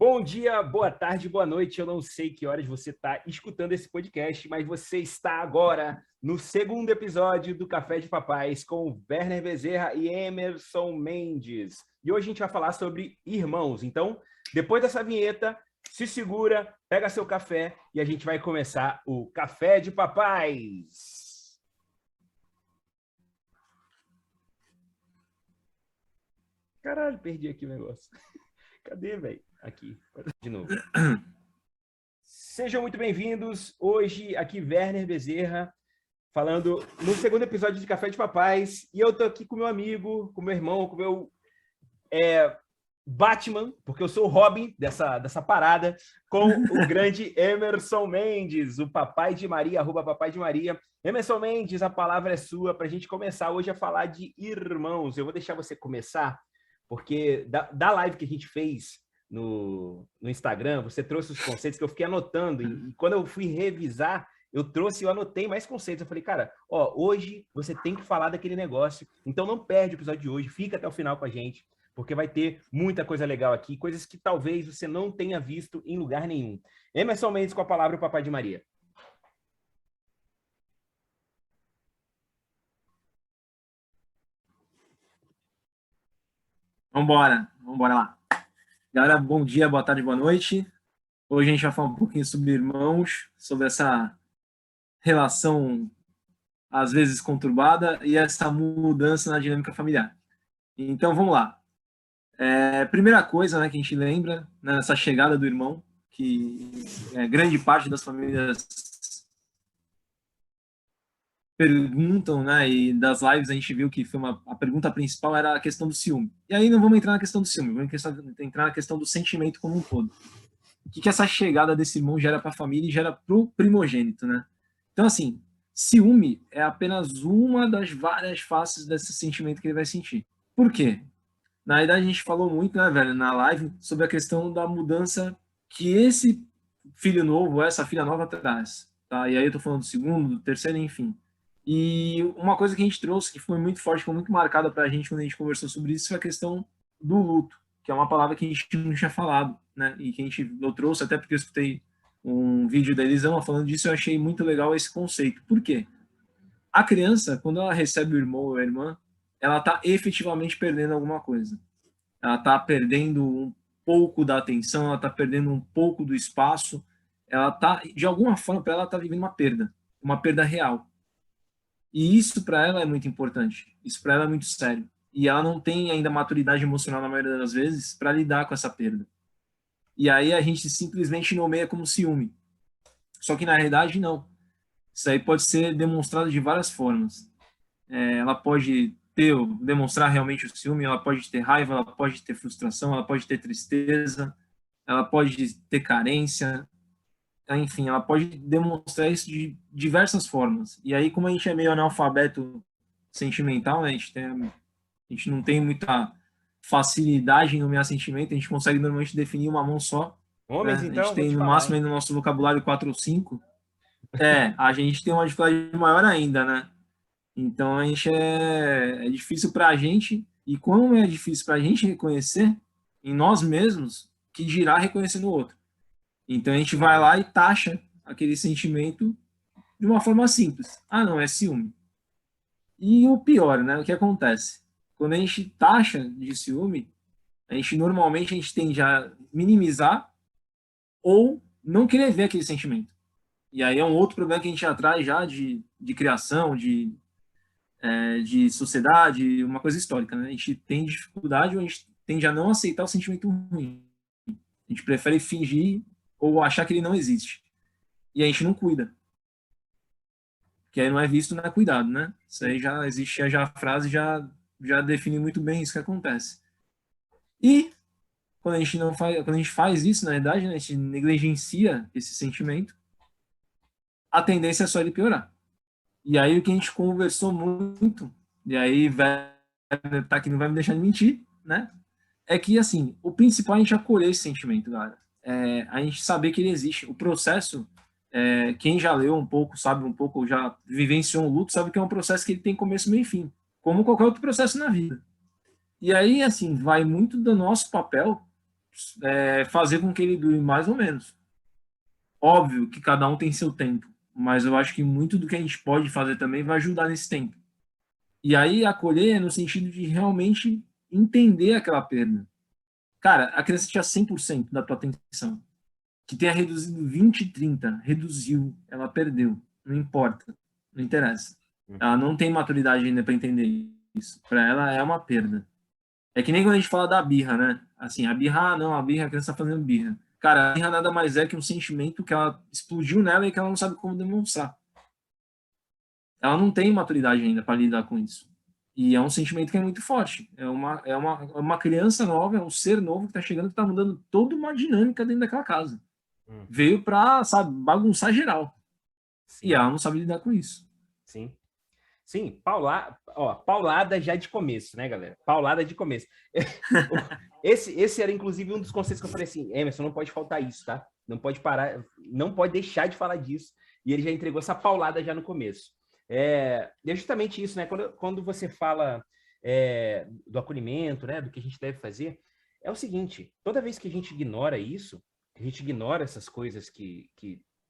Bom dia, boa tarde, boa noite. Eu não sei que horas você está escutando esse podcast, mas você está agora no segundo episódio do Café de Papais com Werner Bezerra e Emerson Mendes. E hoje a gente vai falar sobre irmãos. Então, depois dessa vinheta, se segura, pega seu café e a gente vai começar o Café de Papais. Caralho, perdi aqui o negócio. Cadê, velho? Aqui, de novo. Sejam muito bem-vindos. Hoje, aqui, Werner Bezerra, falando no segundo episódio de Café de Papais. E eu tô aqui com meu amigo, com meu irmão, com meu Batman, porque eu sou o Robin dessa parada, com o grande Emerson Mendes, o Papai de Maria, @Papai de Maria. Emerson Mendes, a palavra é sua para a gente começar hoje a falar de irmãos. Eu vou deixar você começar, porque da live que a gente fez no Instagram, você trouxe os conceitos que eu fiquei anotando, e quando eu fui revisar, eu anotei mais conceitos. Eu falei, cara, hoje você tem que falar daquele negócio, então não perde o episódio de hoje, fica até o final com a gente, porque vai ter muita coisa legal aqui, coisas que talvez você não tenha visto em lugar nenhum. Emerson Mendes, com a palavra, o Papai de Maria. Vamos embora lá. Galera, bom dia, boa tarde, boa noite. Hoje a gente vai falar um pouquinho sobre irmãos, sobre essa relação, às vezes, conturbada e essa mudança na dinâmica familiar. Então, vamos lá. Primeira coisa, né, que a gente lembra, né, nessa chegada do irmão, que grande parte das famílias perguntam, né, e das lives a gente viu que foi a pergunta principal era a questão do ciúme. E aí não vamos entrar na questão do ciúme, vamos entrar na questão do sentimento como um todo. O que essa chegada desse irmão gera para a família e gera para o primogênito, né? Então, assim, ciúme é apenas uma das várias faces desse sentimento que ele vai sentir. Por quê? Na verdade, a gente falou muito, né, velho, na live, sobre a questão da mudança que esse filho novo, essa filha nova traz, tá? E aí eu tô falando do segundo, do terceiro, enfim. E uma coisa que a gente trouxe, que foi muito forte, foi muito marcada pra gente quando a gente conversou sobre isso, foi a questão do luto, que é uma palavra que a gente não tinha falado, né? E que eu trouxe, até porque eu escutei um vídeo da Elisama falando disso, eu achei muito legal esse conceito. Por quê? A criança, quando ela recebe o irmão ou a irmã, ela está efetivamente perdendo alguma coisa. Ela está perdendo um pouco da atenção, ela está perdendo um pouco do espaço, ela está, de alguma forma, para ela está vivendo uma perda real. E isso para ela é muito importante, isso para ela é muito sério. E ela não tem ainda maturidade emocional, na maioria das vezes, para lidar com essa perda. E aí a gente simplesmente nomeia como ciúme. Só que na realidade não. Isso aí pode ser demonstrado de várias formas. Ela pode demonstrar realmente o ciúme, ela pode ter raiva, ela pode ter frustração, ela pode ter tristeza, ela pode ter carência, enfim, ela pode demonstrar isso de diversas formas. E aí, como a gente é meio analfabeto sentimental, né, a gente não tem muita facilidade em nomear sentimento, a gente consegue normalmente definir uma mão só. Homens, Né? então, A gente vou tem te no falar, máximo hein? aí no nosso vocabulário 4 ou 5. A gente tem uma dificuldade maior ainda, né? Então a gente é difícil para a gente, e como é difícil para a gente reconhecer em nós mesmos, que dirá reconhecer no outro. Então a gente vai lá e taxa aquele sentimento de uma forma simples. Ah, não, é ciúme. E o pior, né? O que acontece? Quando a gente taxa de ciúme, normalmente a gente tende a minimizar ou não querer ver aquele sentimento. E aí é um outro problema que a gente já traz já de criação, de sociedade, uma coisa histórica, né? A gente tem dificuldade ou a gente tende a não aceitar o sentimento ruim. A gente prefere fingir ou achar que ele não existe. E a gente não cuida. Que aí não é visto, não é cuidado, né? Isso aí já existe, já a frase já define muito bem isso que acontece. E quando a gente não faz, quando a gente faz isso, na verdade, né, a gente negligencia esse sentimento, a tendência é só ele piorar. E aí o que a gente conversou muito, e aí tá aqui, não vai me deixar de mentir, né? É que, assim, o principal é a gente acolher esse sentimento, galera. A gente saber que ele existe. O processo, quem já leu um pouco, sabe um pouco, já vivenciou um luto, sabe que é um processo que ele tem começo, meio e fim. Como qualquer outro processo na vida. E aí, assim, vai muito do nosso papel fazer com que ele dure mais ou menos. Óbvio que cada um tem seu tempo, mas eu acho que muito do que a gente pode fazer também vai ajudar nesse tempo. E aí acolher é no sentido de realmente entender aquela perda. Cara, a criança tinha 100% da tua atenção. Que tenha reduzido 20, 30, reduziu, ela perdeu. Não importa, não interessa. Ela não tem maturidade ainda para entender isso. Para ela é uma perda. É que nem quando a gente fala da birra, né? Assim, a birra, não, a birra, a criança tá fazendo birra. Cara, a birra nada mais é que um sentimento que ela explodiu nela e que ela não sabe como demonstrar. Ela não tem maturidade ainda para lidar com isso. E é um sentimento que é muito forte. É uma criança nova, é um ser novo que está chegando, que está mudando toda uma dinâmica dentro daquela casa. Veio para, sabe, bagunçar geral. Sim. E ela não sabe lidar com isso. Sim. Sim, paulada já de começo, né, galera? Paulada de começo. Esse era, inclusive, um dos conceitos que eu falei assim, Emerson, não pode faltar isso, tá? Não pode parar, não pode deixar de falar disso. E ele já entregou essa paulada já no começo. É justamente isso, né? Quando você fala do acolhimento, né? Do que a gente deve fazer, é o seguinte, toda vez que a gente ignora isso, a gente ignora essas coisas que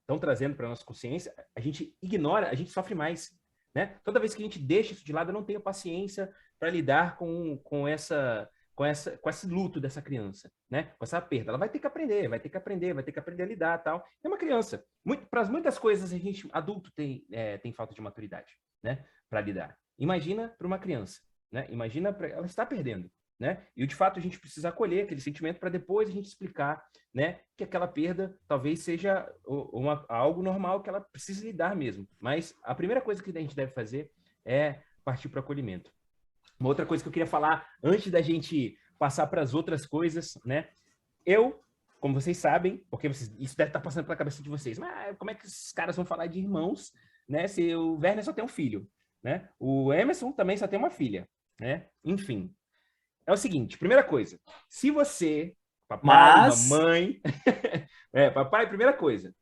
estão trazendo para a nossa consciência, a gente ignora, a gente sofre mais. Né? Toda vez que a gente deixa isso de lado, eu não tenho paciência para lidar com esse luto dessa criança, né? Com essa perda. Ela vai ter que aprender a lidar, tal. É uma criança. Para muitas coisas a gente adulto tem falta de maturidade, né? Para lidar. Imagina para uma criança, né? Ela está perdendo, né? E de fato a gente precisa acolher aquele sentimento para depois a gente explicar, né? Que aquela perda talvez seja algo normal que ela precisa lidar mesmo. Mas a primeira coisa que a gente deve fazer é partir para o acolhimento. Uma outra coisa que eu queria falar antes da gente passar para as outras coisas, né? Como vocês sabem, porque isso deve estar passando pela cabeça de vocês, mas como é que esses caras vão falar de irmãos, né? Se o Werner só tem um filho, né? O Emerson também só tem uma filha, né? Enfim. É o seguinte, primeira coisa, se você, mamãe, primeira coisa,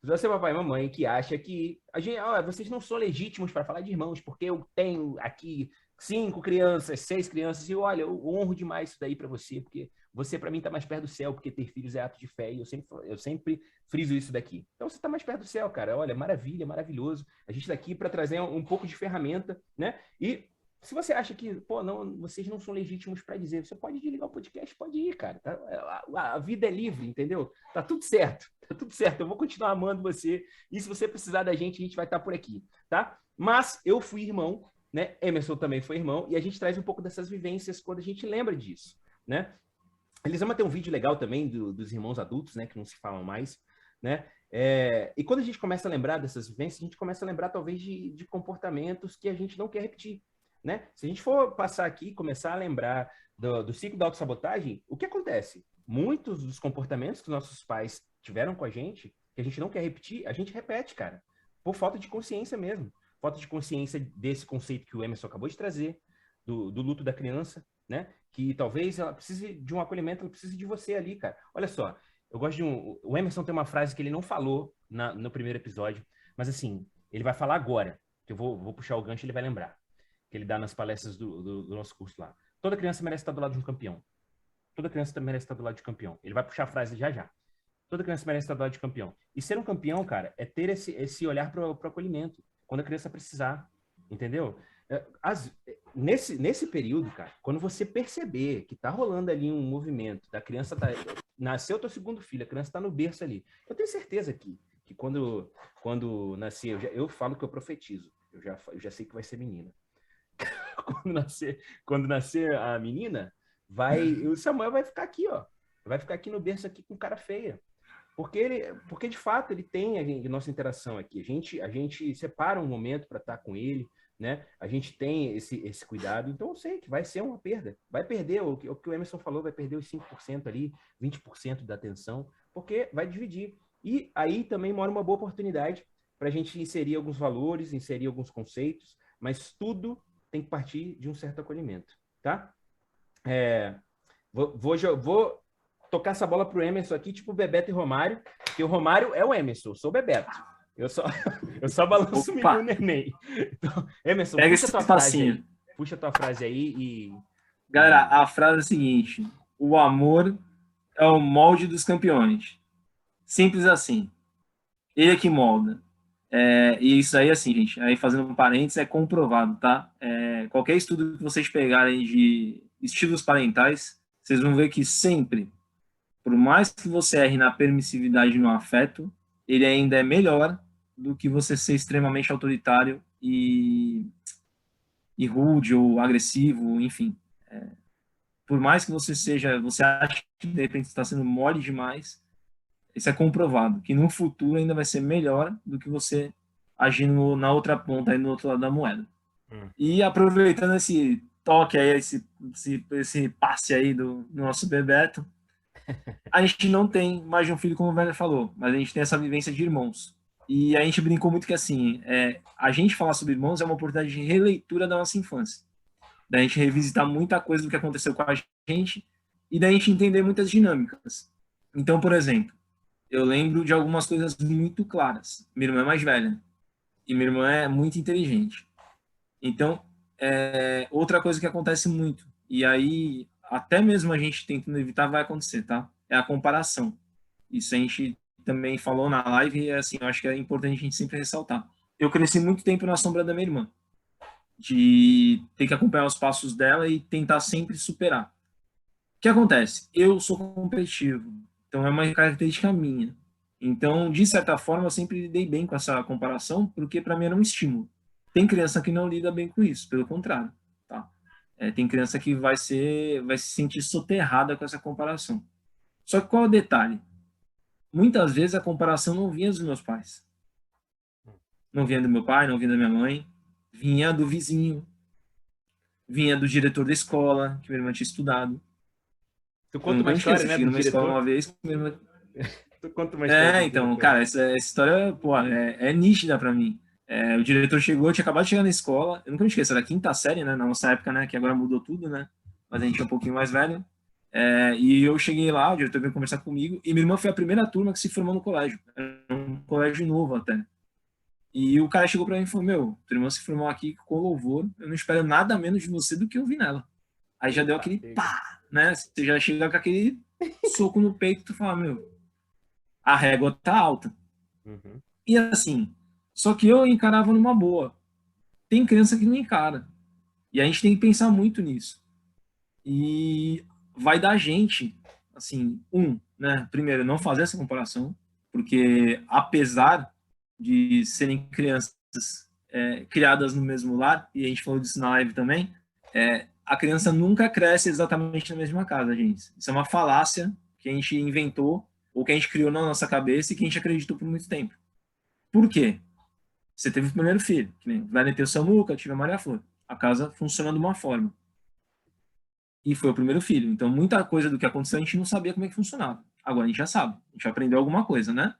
se você, papai e mamãe, que acha que vocês não são legítimos para falar de irmãos, porque eu tenho aqui 5 crianças, 6 crianças, e olha, eu honro demais isso daí para você, porque você, para mim, está mais perto do céu, porque ter filhos é ato de fé, e eu sempre friso isso daqui. Então, você está mais perto do céu, cara, olha, maravilha, maravilhoso. A gente está aqui para trazer um pouco de ferramenta, né? E se você acha que, vocês não são legítimos para dizer, você pode desligar o podcast, pode ir, cara. Tá? A vida é livre, entendeu? Tá tudo certo, Eu vou continuar amando você. E se você precisar da gente, a gente vai estar por aqui, tá? Mas eu fui irmão, né? Emerson também foi irmão, e a gente traz um pouco dessas vivências quando a gente lembra disso, né? Eles vão ter um vídeo legal também dos irmãos adultos, né? Que não se falam mais, né? E quando a gente começa a lembrar dessas vivências, a gente começa a lembrar talvez de comportamentos que a gente não quer repetir. Né? Se a gente for passar aqui e começar a lembrar do ciclo da autossabotagem, o que acontece? Muitos dos comportamentos que nossos pais tiveram com a gente, que a gente não quer repetir, a gente repete, cara. Por falta de consciência mesmo. Falta de consciência desse conceito que o Emerson acabou de trazer, do luto da criança, né? Que talvez ela precise de um acolhimento, ela precise de você ali, cara. Olha só, eu gosto de o Emerson tem uma frase que ele não falou no primeiro episódio, mas assim, ele vai falar agora, que eu vou puxar o gancho e ele vai lembrar. Que ele dá nas palestras do nosso curso lá. Toda criança merece estar do lado de um campeão. Toda criança merece estar do lado de campeão. Ele vai puxar a frase já. Toda criança merece estar do lado de campeão. E ser um campeão, cara, é ter esse olhar para o acolhimento. Quando a criança precisar. Entendeu? Nesse período, cara, quando você perceber que tá rolando ali um movimento, da criança nasceu teu segundo filho, a criança tá no berço ali. Eu tenho certeza que quando nascer, eu falo que eu profetizo. Eu já sei que vai ser menina. Quando nascer a menina, o Samuel vai ficar aqui, ó. Vai ficar aqui no berço aqui com cara feia. Porque de fato ele tem a nossa interação aqui. A gente separa um momento para estar com ele, né? A gente tem esse cuidado. Então eu sei que vai ser uma perda. Vai perder o que o Emerson falou, vai perder os 5% ali, 20% da atenção, porque vai dividir. E aí também mora uma boa oportunidade para a gente inserir alguns valores, inserir alguns conceitos, mas tudo tem que partir de um certo acolhimento, tá? Vou tocar essa bola pro Emerson aqui, tipo Bebeto e Romário, que o Romário é o Emerson, eu sou o Bebeto. Eu só balanço o menino neném. Então, Emerson, puxa tua frase aí e... Galera, a frase é a seguinte: o amor é o molde dos campeões. Simples assim. Ele é que molda. E isso aí, assim, gente, aí fazendo um parênteses, é comprovado, tá? Qualquer estudo que vocês pegarem de estilos parentais, vocês vão ver que sempre, por mais que você erre na permissividade no afeto, ele ainda é melhor do que você ser extremamente autoritário e rude ou agressivo, enfim. Por mais que você ache que de repente está sendo mole demais, isso é comprovado, que no futuro ainda vai ser melhor do que você agindo na outra ponta, aí no outro lado da moeda. E aproveitando esse toque aí, esse passe aí do nosso Bebeto, a gente não tem mais de um filho, como o Werner falou, mas a gente tem essa vivência de irmãos. E a gente brincou muito que, assim, a gente falar sobre irmãos é uma oportunidade de releitura da nossa infância. Da gente revisitar muita coisa do que aconteceu com a gente e da gente entender muitas dinâmicas. Então, por exemplo, eu lembro de algumas coisas muito claras. Minha irmã é mais velha e minha irmã é muito inteligente. Então, outra coisa que acontece muito, e aí até mesmo a gente tentando evitar vai acontecer, tá? É a comparação. Isso a gente também falou na live e assim, eu acho que é importante a gente sempre ressaltar. Eu cresci muito tempo na sombra da minha irmã, de ter que acompanhar os passos dela e tentar sempre superar. O que acontece? Eu sou competitivo, então é uma característica minha. Então, de certa forma, eu sempre lidei bem com essa comparação, porque para mim era um estímulo. Tem criança que não lida bem com isso, pelo contrário, tá? Tem criança que vai se sentir soterrada com essa comparação. Só que qual é o detalhe? Muitas vezes a comparação não vinha dos meus pais. Não vinha do meu pai, não vinha da minha mãe, vinha do vizinho, vinha do diretor da escola, que minha irmã tinha estudado. Tu Eu conta nunca uma me história, esqueço, eu né, cheguei do numa escola diretor? uma vez, minha irmã... Tu conta uma história do Então, diretor. cara, essa história, pô, é nítida pra mim. O diretor chegou, eu tinha acabado de chegar na escola, eu nunca me esqueço, era a quinta série, né, na nossa época, né, que agora mudou tudo, né, mas a gente é um pouquinho mais velho. E eu cheguei lá, o diretor veio conversar comigo, e minha irmã foi a primeira turma que se formou no colégio, era um colégio novo até. E o cara chegou pra mim e falou, meu, tua irmã se formou aqui com louvor, eu não espero nada menos de você do que eu vi nela. Aí já deu Eita, aquele pega. pá, né, você já chega com aquele soco no peito, tu fala, meu, a régua tá alta. Uhum. E assim, só que eu encarava numa boa. Tem criança que não encara. E a gente tem que pensar muito nisso. E vai dar gente, assim, né? Primeiro, não fazer essa comparação, porque apesar de serem crianças criadas no mesmo lar, e a gente falou disso na live também, a criança nunca cresce exatamente na mesma casa, gente. Isso é uma falácia que a gente inventou, ou que a gente criou na nossa cabeça e que a gente acreditou por muito tempo. Por quê? Você teve o primeiro filho, que nem vai ter o Samuca, tive a Maria Flor. A casa funciona de uma forma. E foi o primeiro filho. Então, muita coisa do que aconteceu a gente não sabia como é que funcionava. Agora a gente já sabe. A gente aprendeu alguma coisa, né?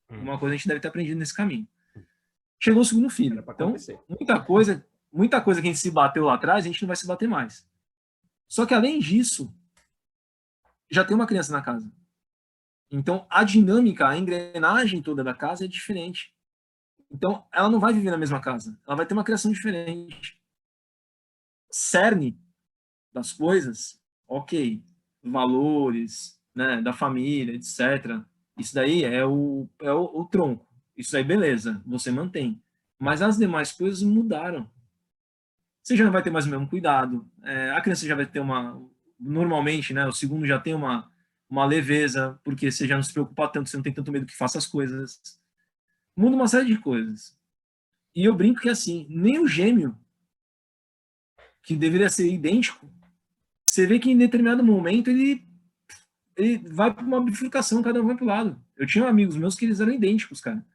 Alguma coisa a gente deve ter aprendido nesse caminho. Chegou o segundo Era filho. para Então, acontecer. muita coisa que a gente se bateu lá atrás, a gente não vai se bater mais. Só que, além disso, já tem uma criança na casa. Então, a dinâmica, a engrenagem toda da casa é diferente. Então, ela não vai viver na mesma casa. Ela vai ter uma criação diferente. Cerne das coisas, ok, valores, né, da família, etc. Isso daí é o tronco. Isso aí, beleza, você mantém. Mas as demais coisas mudaram. Você já não vai ter mais o mesmo cuidado. A criança já vai ter normalmente, né, o segundo já tem uma leveza, porque você já não se preocupa tanto, você não tem tanto medo que faça as coisas. Muda uma série de coisas. E eu brinco que, assim, nem o gêmeo, que deveria ser idêntico, você vê que em determinado momento ele vai para uma bifurcação, cada um vai para o lado. Eu tinha amigos meus que eles eram idênticos, cara.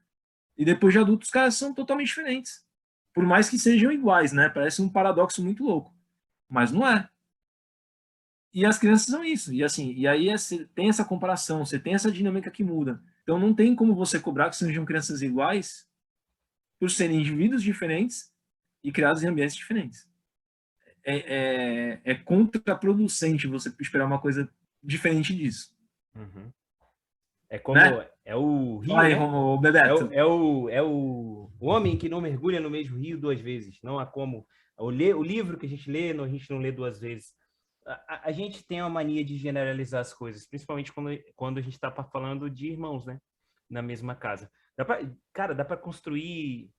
E depois de adultos, os caras são totalmente diferentes. Por mais que sejam iguais, né? Parece um paradoxo muito louco. Mas não é. E as crianças são isso. E assim, e aí você tem essa comparação, você tem essa dinâmica que muda. Então não tem como você cobrar que sejam crianças iguais por serem indivíduos diferentes e criados em ambientes diferentes. É contraproducente você esperar uma coisa diferente disso. Uhum. É como Né? é o Fala rio, aí, né? Romulo, É o, Bebeto. é o, é o homem que não mergulha no mesmo rio duas vezes. Não há como. O livro que a gente lê, a gente não lê duas vezes. a gente tem uma mania de generalizar as coisas, principalmente quando a gente está falando de irmãos, né? Na mesma casa. Cara, dá para construir.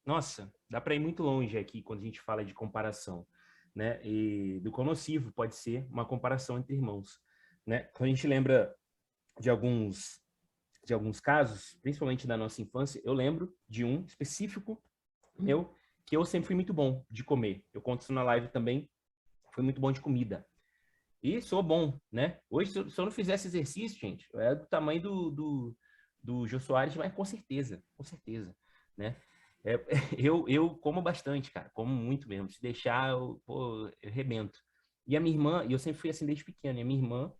Nossa, dá para ir muito longe aqui quando a gente fala de comparação, né? E do quão nocivo pode ser uma comparação entre irmãos, né? Quando a gente lembra de alguns casos, principalmente da nossa infância, eu lembro de um específico meu que eu sempre fui muito bom de comer. Eu conto isso na live também. Fui muito bom de comida. E sou bom, né? Hoje, se eu não fizesse exercício, gente, eu era do tamanho do Jô Soares, mas com certeza, né? É, eu como bastante, cara, como muito mesmo. Se deixar, eu rebento. E a minha irmã, e eu sempre fui assim desde pequeno, e a minha irmã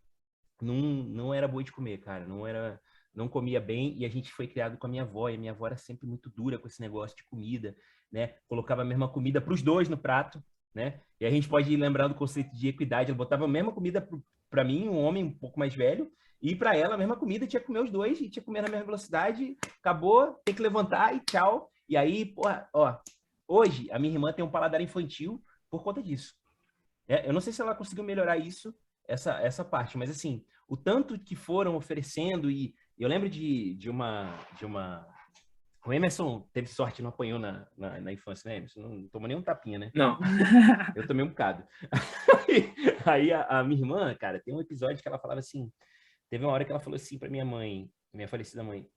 não era boa de comer, cara, não comia bem, e a gente foi criado com a minha avó, e a minha avó era sempre muito dura com esse negócio de comida, né? Colocava a mesma comida para os dois no prato, né? E a gente pode lembrar do conceito de equidade, ela botava a mesma comida para mim, um homem um pouco mais velho, e para ela a mesma comida, tinha que comer os dois, e tinha que comer na mesma velocidade, acabou, tem que levantar e tchau. E aí, porra, ó, hoje a minha irmã tem um paladar infantil por conta disso. Eu não sei se ela conseguiu melhorar isso, essa parte, mas assim, o tanto que foram oferecendo, e eu lembro de uma. O Emerson teve sorte, não apanhou na infância, né, Emerson? Não tomou nem um tapinha, né? Não. Eu tomei um bocado. Aí a minha irmã, cara, tem um episódio que ela falava assim, teve uma hora que ela falou assim para minha mãe, minha falecida mãe,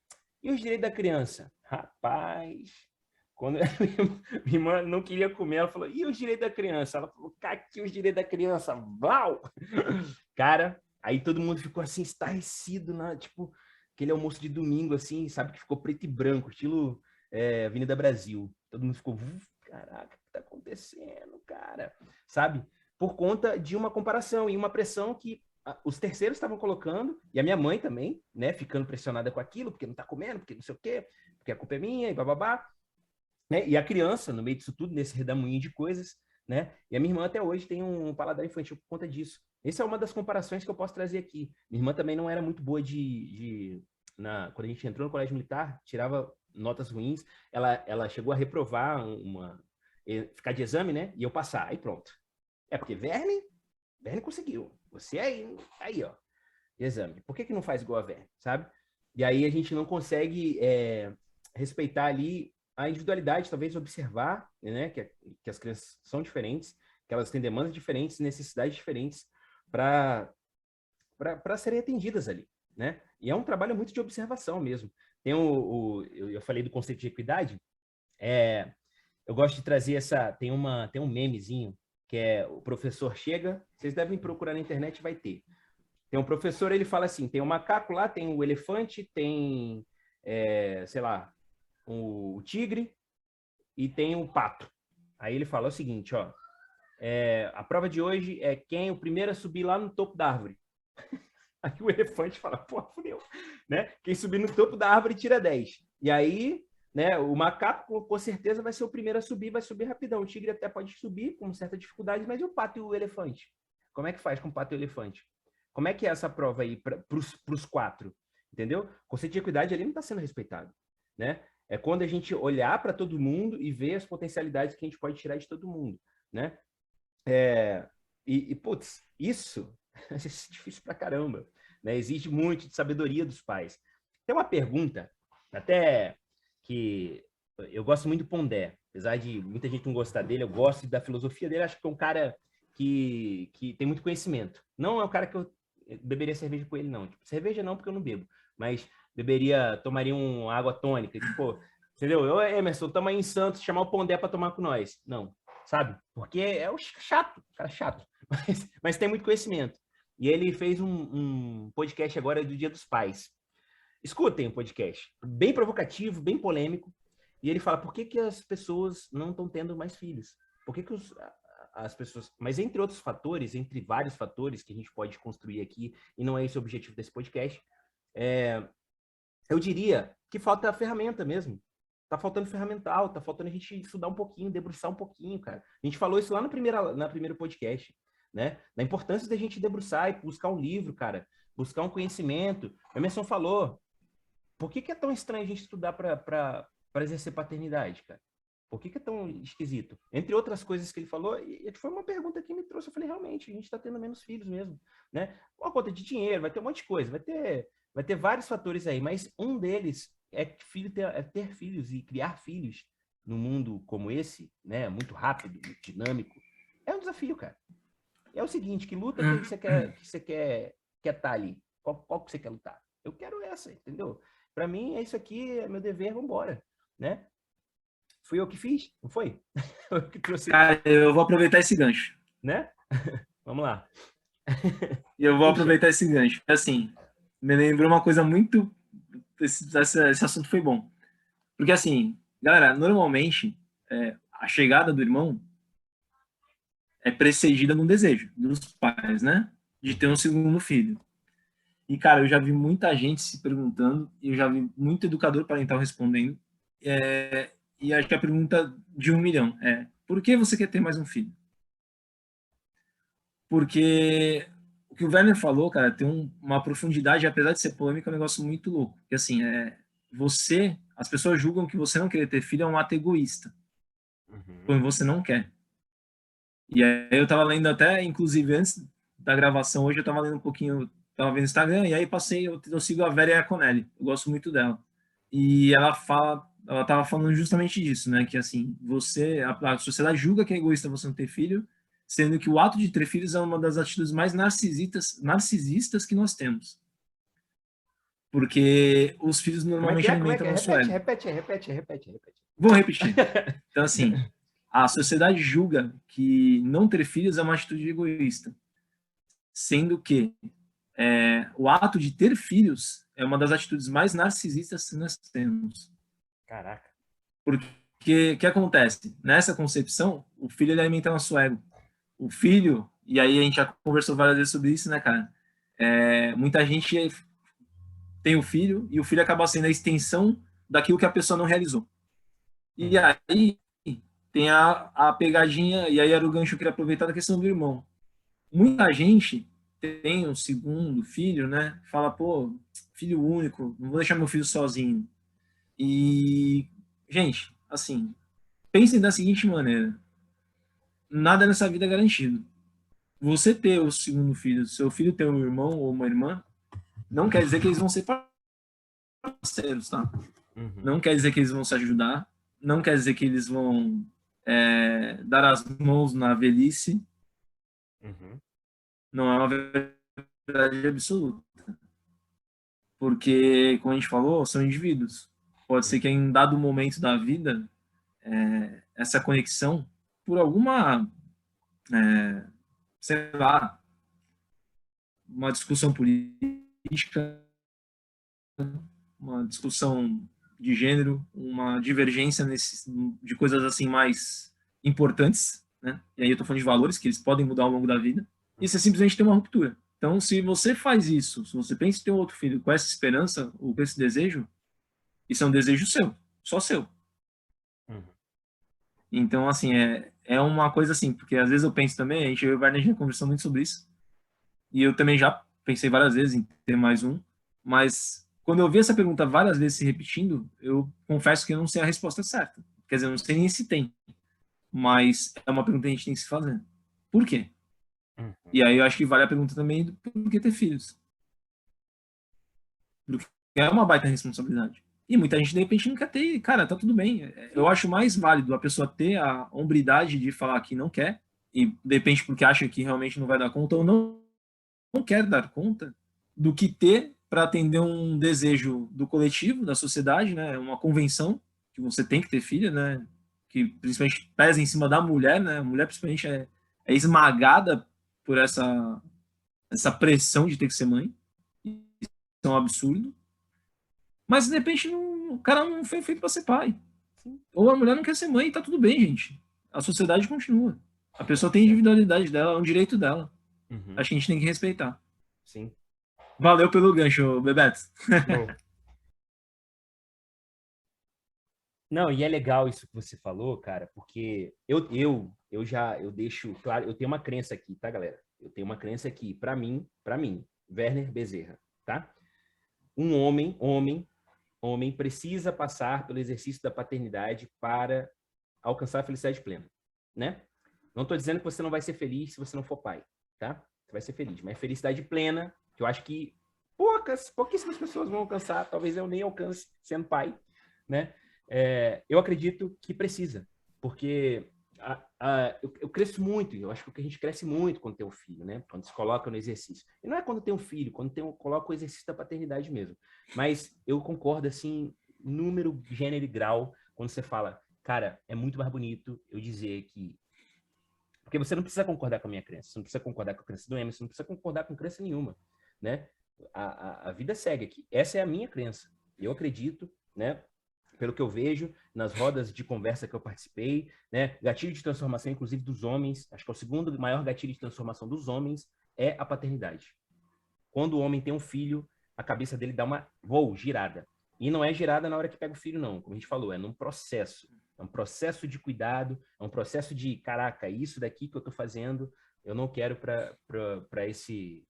e os direitos da criança? Rapaz, quando minha irmã não queria comer, ela falou, e os direitos da criança? Ela falou, cara, que os direitos da criança? Val! Cara, aí todo mundo ficou assim, estarrecido, tipo, aquele almoço de domingo, assim, sabe, que ficou preto e branco, estilo Avenida Brasil. Todo mundo ficou, caraca, o que tá acontecendo, cara? Sabe? Por conta de uma comparação e uma pressão que os terceiros estavam colocando, e a minha mãe também, né, ficando pressionada com aquilo, porque não tá comendo, porque não sei o quê, porque a culpa é minha, e bababá. Né? E a criança, no meio disso tudo, nesse redamoinho de coisas, né? E a minha irmã até hoje tem um paladar infantil por conta disso. Essa é uma das comparações que eu posso trazer aqui. Minha irmã também não era muito boa quando a gente entrou no colégio militar, tirava notas ruins. Ela chegou a reprovar ficar de exame, né? E eu passar. Aí pronto. É porque Verne conseguiu. Você aí, ó, exame. Por que não faz igual a Verne, sabe? E aí a gente não consegue respeitar ali a individualidade, talvez observar, né, que as crianças são diferentes, que elas têm demandas diferentes, necessidades diferentes para serem atendidas ali, né? E é um trabalho muito de observação mesmo. Tem eu falei do conceito de equidade, eu gosto de trazer tem um memezinho que é o professor chega, vocês devem procurar na internet, vai ter. Tem um professor, ele fala assim, tem um macaco lá, tem o elefante, tem, sei lá, o tigre e tem o pato. Aí ele fala o seguinte, ó, a prova de hoje é quem é o primeiro a subir lá no topo da árvore. Aí o elefante fala, pô, fudeu, né? Quem subir no topo da árvore tira 10. E aí, né, o macaco com certeza vai ser o primeiro a subir, vai subir rapidão. O tigre até pode subir com certa dificuldade, mas e o pato e o elefante? Como é que faz com o pato e o elefante? Como é que é essa prova aí para os quatro? Entendeu? O conceito de equidade ali não está sendo respeitado, né? É quando a gente olhar para todo mundo e ver as potencialidades que a gente pode tirar de todo mundo, né? Putz, isso é difícil pra caramba, né? Exige muito de sabedoria dos pais. Tem uma pergunta, até que eu gosto muito do Pondé, apesar de muita gente não gostar dele, eu gosto da filosofia dele, acho que é um cara que tem muito conhecimento. Não é um cara que eu beberia cerveja com ele, não. Tipo, cerveja não, porque eu não bebo, mas tomaria uma água tônica, tipo, entendeu? Eu, Emerson, estamos aí em Santos, chamar o Pondé para tomar com nós. Não, sabe? Porque é o chato, cara chato, mas tem muito conhecimento. E ele fez um podcast agora do Dia dos Pais. Escutem o podcast, bem provocativo, bem polêmico, e ele fala por que as pessoas não estão tendo mais filhos? Por que as pessoas... Mas entre outros fatores, entre vários fatores que a gente pode construir aqui, e não é esse o objetivo desse podcast, eu diria que falta ferramenta mesmo. Tá faltando ferramental, tá faltando a gente estudar um pouquinho, debruçar um pouquinho, cara. A gente falou isso lá no primeiro podcast, né? Da importância da gente debruçar e buscar um livro, cara. Buscar um conhecimento. O Emerson falou, por que é tão estranho a gente estudar para exercer paternidade, cara? Por que é tão esquisito? Entre outras coisas que ele falou, e foi uma pergunta que me trouxe. Eu falei, realmente, a gente está tendo menos filhos mesmo, né? Por conta de dinheiro, vai ter um monte de coisa, vai ter vários fatores aí, mas um deles é, ter filhos e criar filhos num mundo como esse, né? Muito rápido, muito dinâmico. É um desafio, cara. É o seguinte, que luta que você quer estar ali? Qual que você quer lutar? Eu quero essa, entendeu? Para mim, é isso aqui, é meu dever, vamos embora, né? Fui eu que fiz, não foi? Eu que trouxe, Cara, eu vou aproveitar esse gancho. né? Vamos lá. Eu vou Puxa. aproveitar esse gancho. Assim, me lembrou uma coisa muito. Esse assunto foi bom. Porque, assim, galera, normalmente, a chegada do irmão é precedida num desejo dos pais, né? De ter um Uhum. segundo filho. E, cara, eu já vi muita gente se perguntando, e eu já vi muito educador parental respondendo. E acho que a pergunta de 1 milhão é: por que você quer ter mais um filho? Porque o que o Werner falou, cara, tem uma profundidade, apesar de ser polêmico, é um negócio muito louco. Porque, assim, as pessoas julgam que você não querer ter filho é um ato egoísta, Uhum. quando você não quer. E aí eu tava lendo até, inclusive, antes da gravação hoje, eu tava lendo um pouquinho, tava vendo o Instagram, e aí eu sigo a Vera Iaconelli, eu gosto muito dela. E ela tava falando justamente disso, né, que assim, a sociedade julga que é egoísta você não ter filho, sendo que o ato de ter filhos é uma das atitudes mais narcisistas que nós temos. Porque os filhos Como é que normalmente é? Como é que alimentam é? nosso Repete, ego. repete, repete, repete, repete. Vou repetir. Então, assim, a sociedade julga que não ter filhos é uma atitude egoísta, sendo que o ato de ter filhos é uma das atitudes mais narcisistas que nós temos. Caraca. Porque o que acontece? Nessa concepção, o filho ele alimenta nosso ego. O filho, e aí a gente já conversou várias vezes sobre isso, né, cara? Muita gente tem o filho e o filho acaba sendo a extensão daquilo que a pessoa não realizou. E Uhum. aí tem a pegadinha, e aí era o gancho que eu queria aproveitar da questão do irmão. Muita gente tem um segundo filho, né? Fala, pô, filho único, não vou deixar meu filho sozinho. E, gente, assim, pensem da seguinte maneira: nada nessa vida é garantido. Você ter o segundo filho, seu filho ter um irmão ou uma irmã, não quer dizer que eles vão ser parceiros, tá? Uhum. Não quer dizer que eles vão se ajudar, não quer dizer que eles vão dar as mãos na velhice, Uhum. não é uma verdade absoluta. Porque, como a gente falou, são indivíduos. Pode ser que em um dado momento da vida, essa conexão, por alguma, sei lá, uma discussão política, uma discussão de gênero, uma divergência de coisas assim mais importantes, né? E aí eu tô falando de valores que eles podem mudar ao longo da vida. E você simplesmente tem uma ruptura. Então, se você faz isso, se você pensa em ter um outro filho com essa esperança ou com esse desejo, isso é um desejo seu, só seu. Uhum. Então, assim, é uma coisa assim, porque às vezes eu penso também, a gente, eu e o Varney já conversou muito sobre isso, e eu também já pensei várias vezes em ter mais um, mas quando eu vi essa pergunta várias vezes se repetindo, eu confesso que eu não sei a resposta certa. Quer dizer, eu não sei nem se tem, mas é uma pergunta que a gente tem que se fazer. Por quê? Uhum. E aí eu acho que vale a pergunta também do por que ter filhos. Porque é uma baita responsabilidade. E muita gente, de repente, não quer ter, e, cara, tá tudo bem. Eu Sim. acho mais válido a pessoa ter a hombridade de falar que não quer, e de repente porque acha que realmente não vai dar conta, ou não quer dar conta, do que ter para atender um desejo do coletivo, da sociedade, né? Uma convenção que você tem que ter filha, né? Que principalmente pesa em cima da mulher, né? A mulher principalmente é esmagada por essa pressão de ter que ser mãe. Isso é um absurdo. Mas de repente o cara não foi feito para ser pai. Sim. Ou a mulher não quer ser mãe, e tá tudo bem, gente. A sociedade continua. A Tá pessoa tudo tem a certo. individualidade dela, é um direito dela. Uhum. Acho que a gente tem que respeitar. Sim. Valeu pelo gancho, Bebeto. Show. Não, e é legal isso que você falou, cara, porque eu deixo claro, eu tenho uma crença aqui, tá, galera? Eu tenho uma crença aqui, para mim, Werner Bezerra, tá? Um homem precisa passar pelo exercício da paternidade para alcançar a felicidade plena, né? Não estou dizendo que você não vai ser feliz se você não for pai, tá? Você vai ser feliz, mas felicidade plena, que eu acho que pouquíssimas pessoas vão alcançar, talvez eu nem alcance sendo pai, né? Eu acredito que precisa, porque eu cresço muito, eu acho que a gente cresce muito quando tem um filho, né? Quando se coloca no exercício. E não é quando tem um filho, quando coloca o exercício da paternidade mesmo. Mas eu concordo, assim, número, gênero e grau, quando você fala, cara, é muito mais bonito eu dizer que... Porque você não precisa concordar com a minha crença, você não precisa concordar com a crença do Emerson, você não precisa concordar com crença nenhuma, né? A vida segue aqui. Essa é a minha crença. Eu acredito, né? Pelo que eu vejo nas rodas de conversa que eu participei, né? Gatilho de transformação, inclusive dos homens. Acho que é o segundo maior gatilho de transformação dos homens é a paternidade. Quando o homem tem um filho, a cabeça dele dá uma girada. E não é girada na hora que pega o filho, não. Como a gente falou, é num processo. É um processo de cuidado, é um processo de, caraca, isso daqui que eu estou fazendo, eu não quero para esse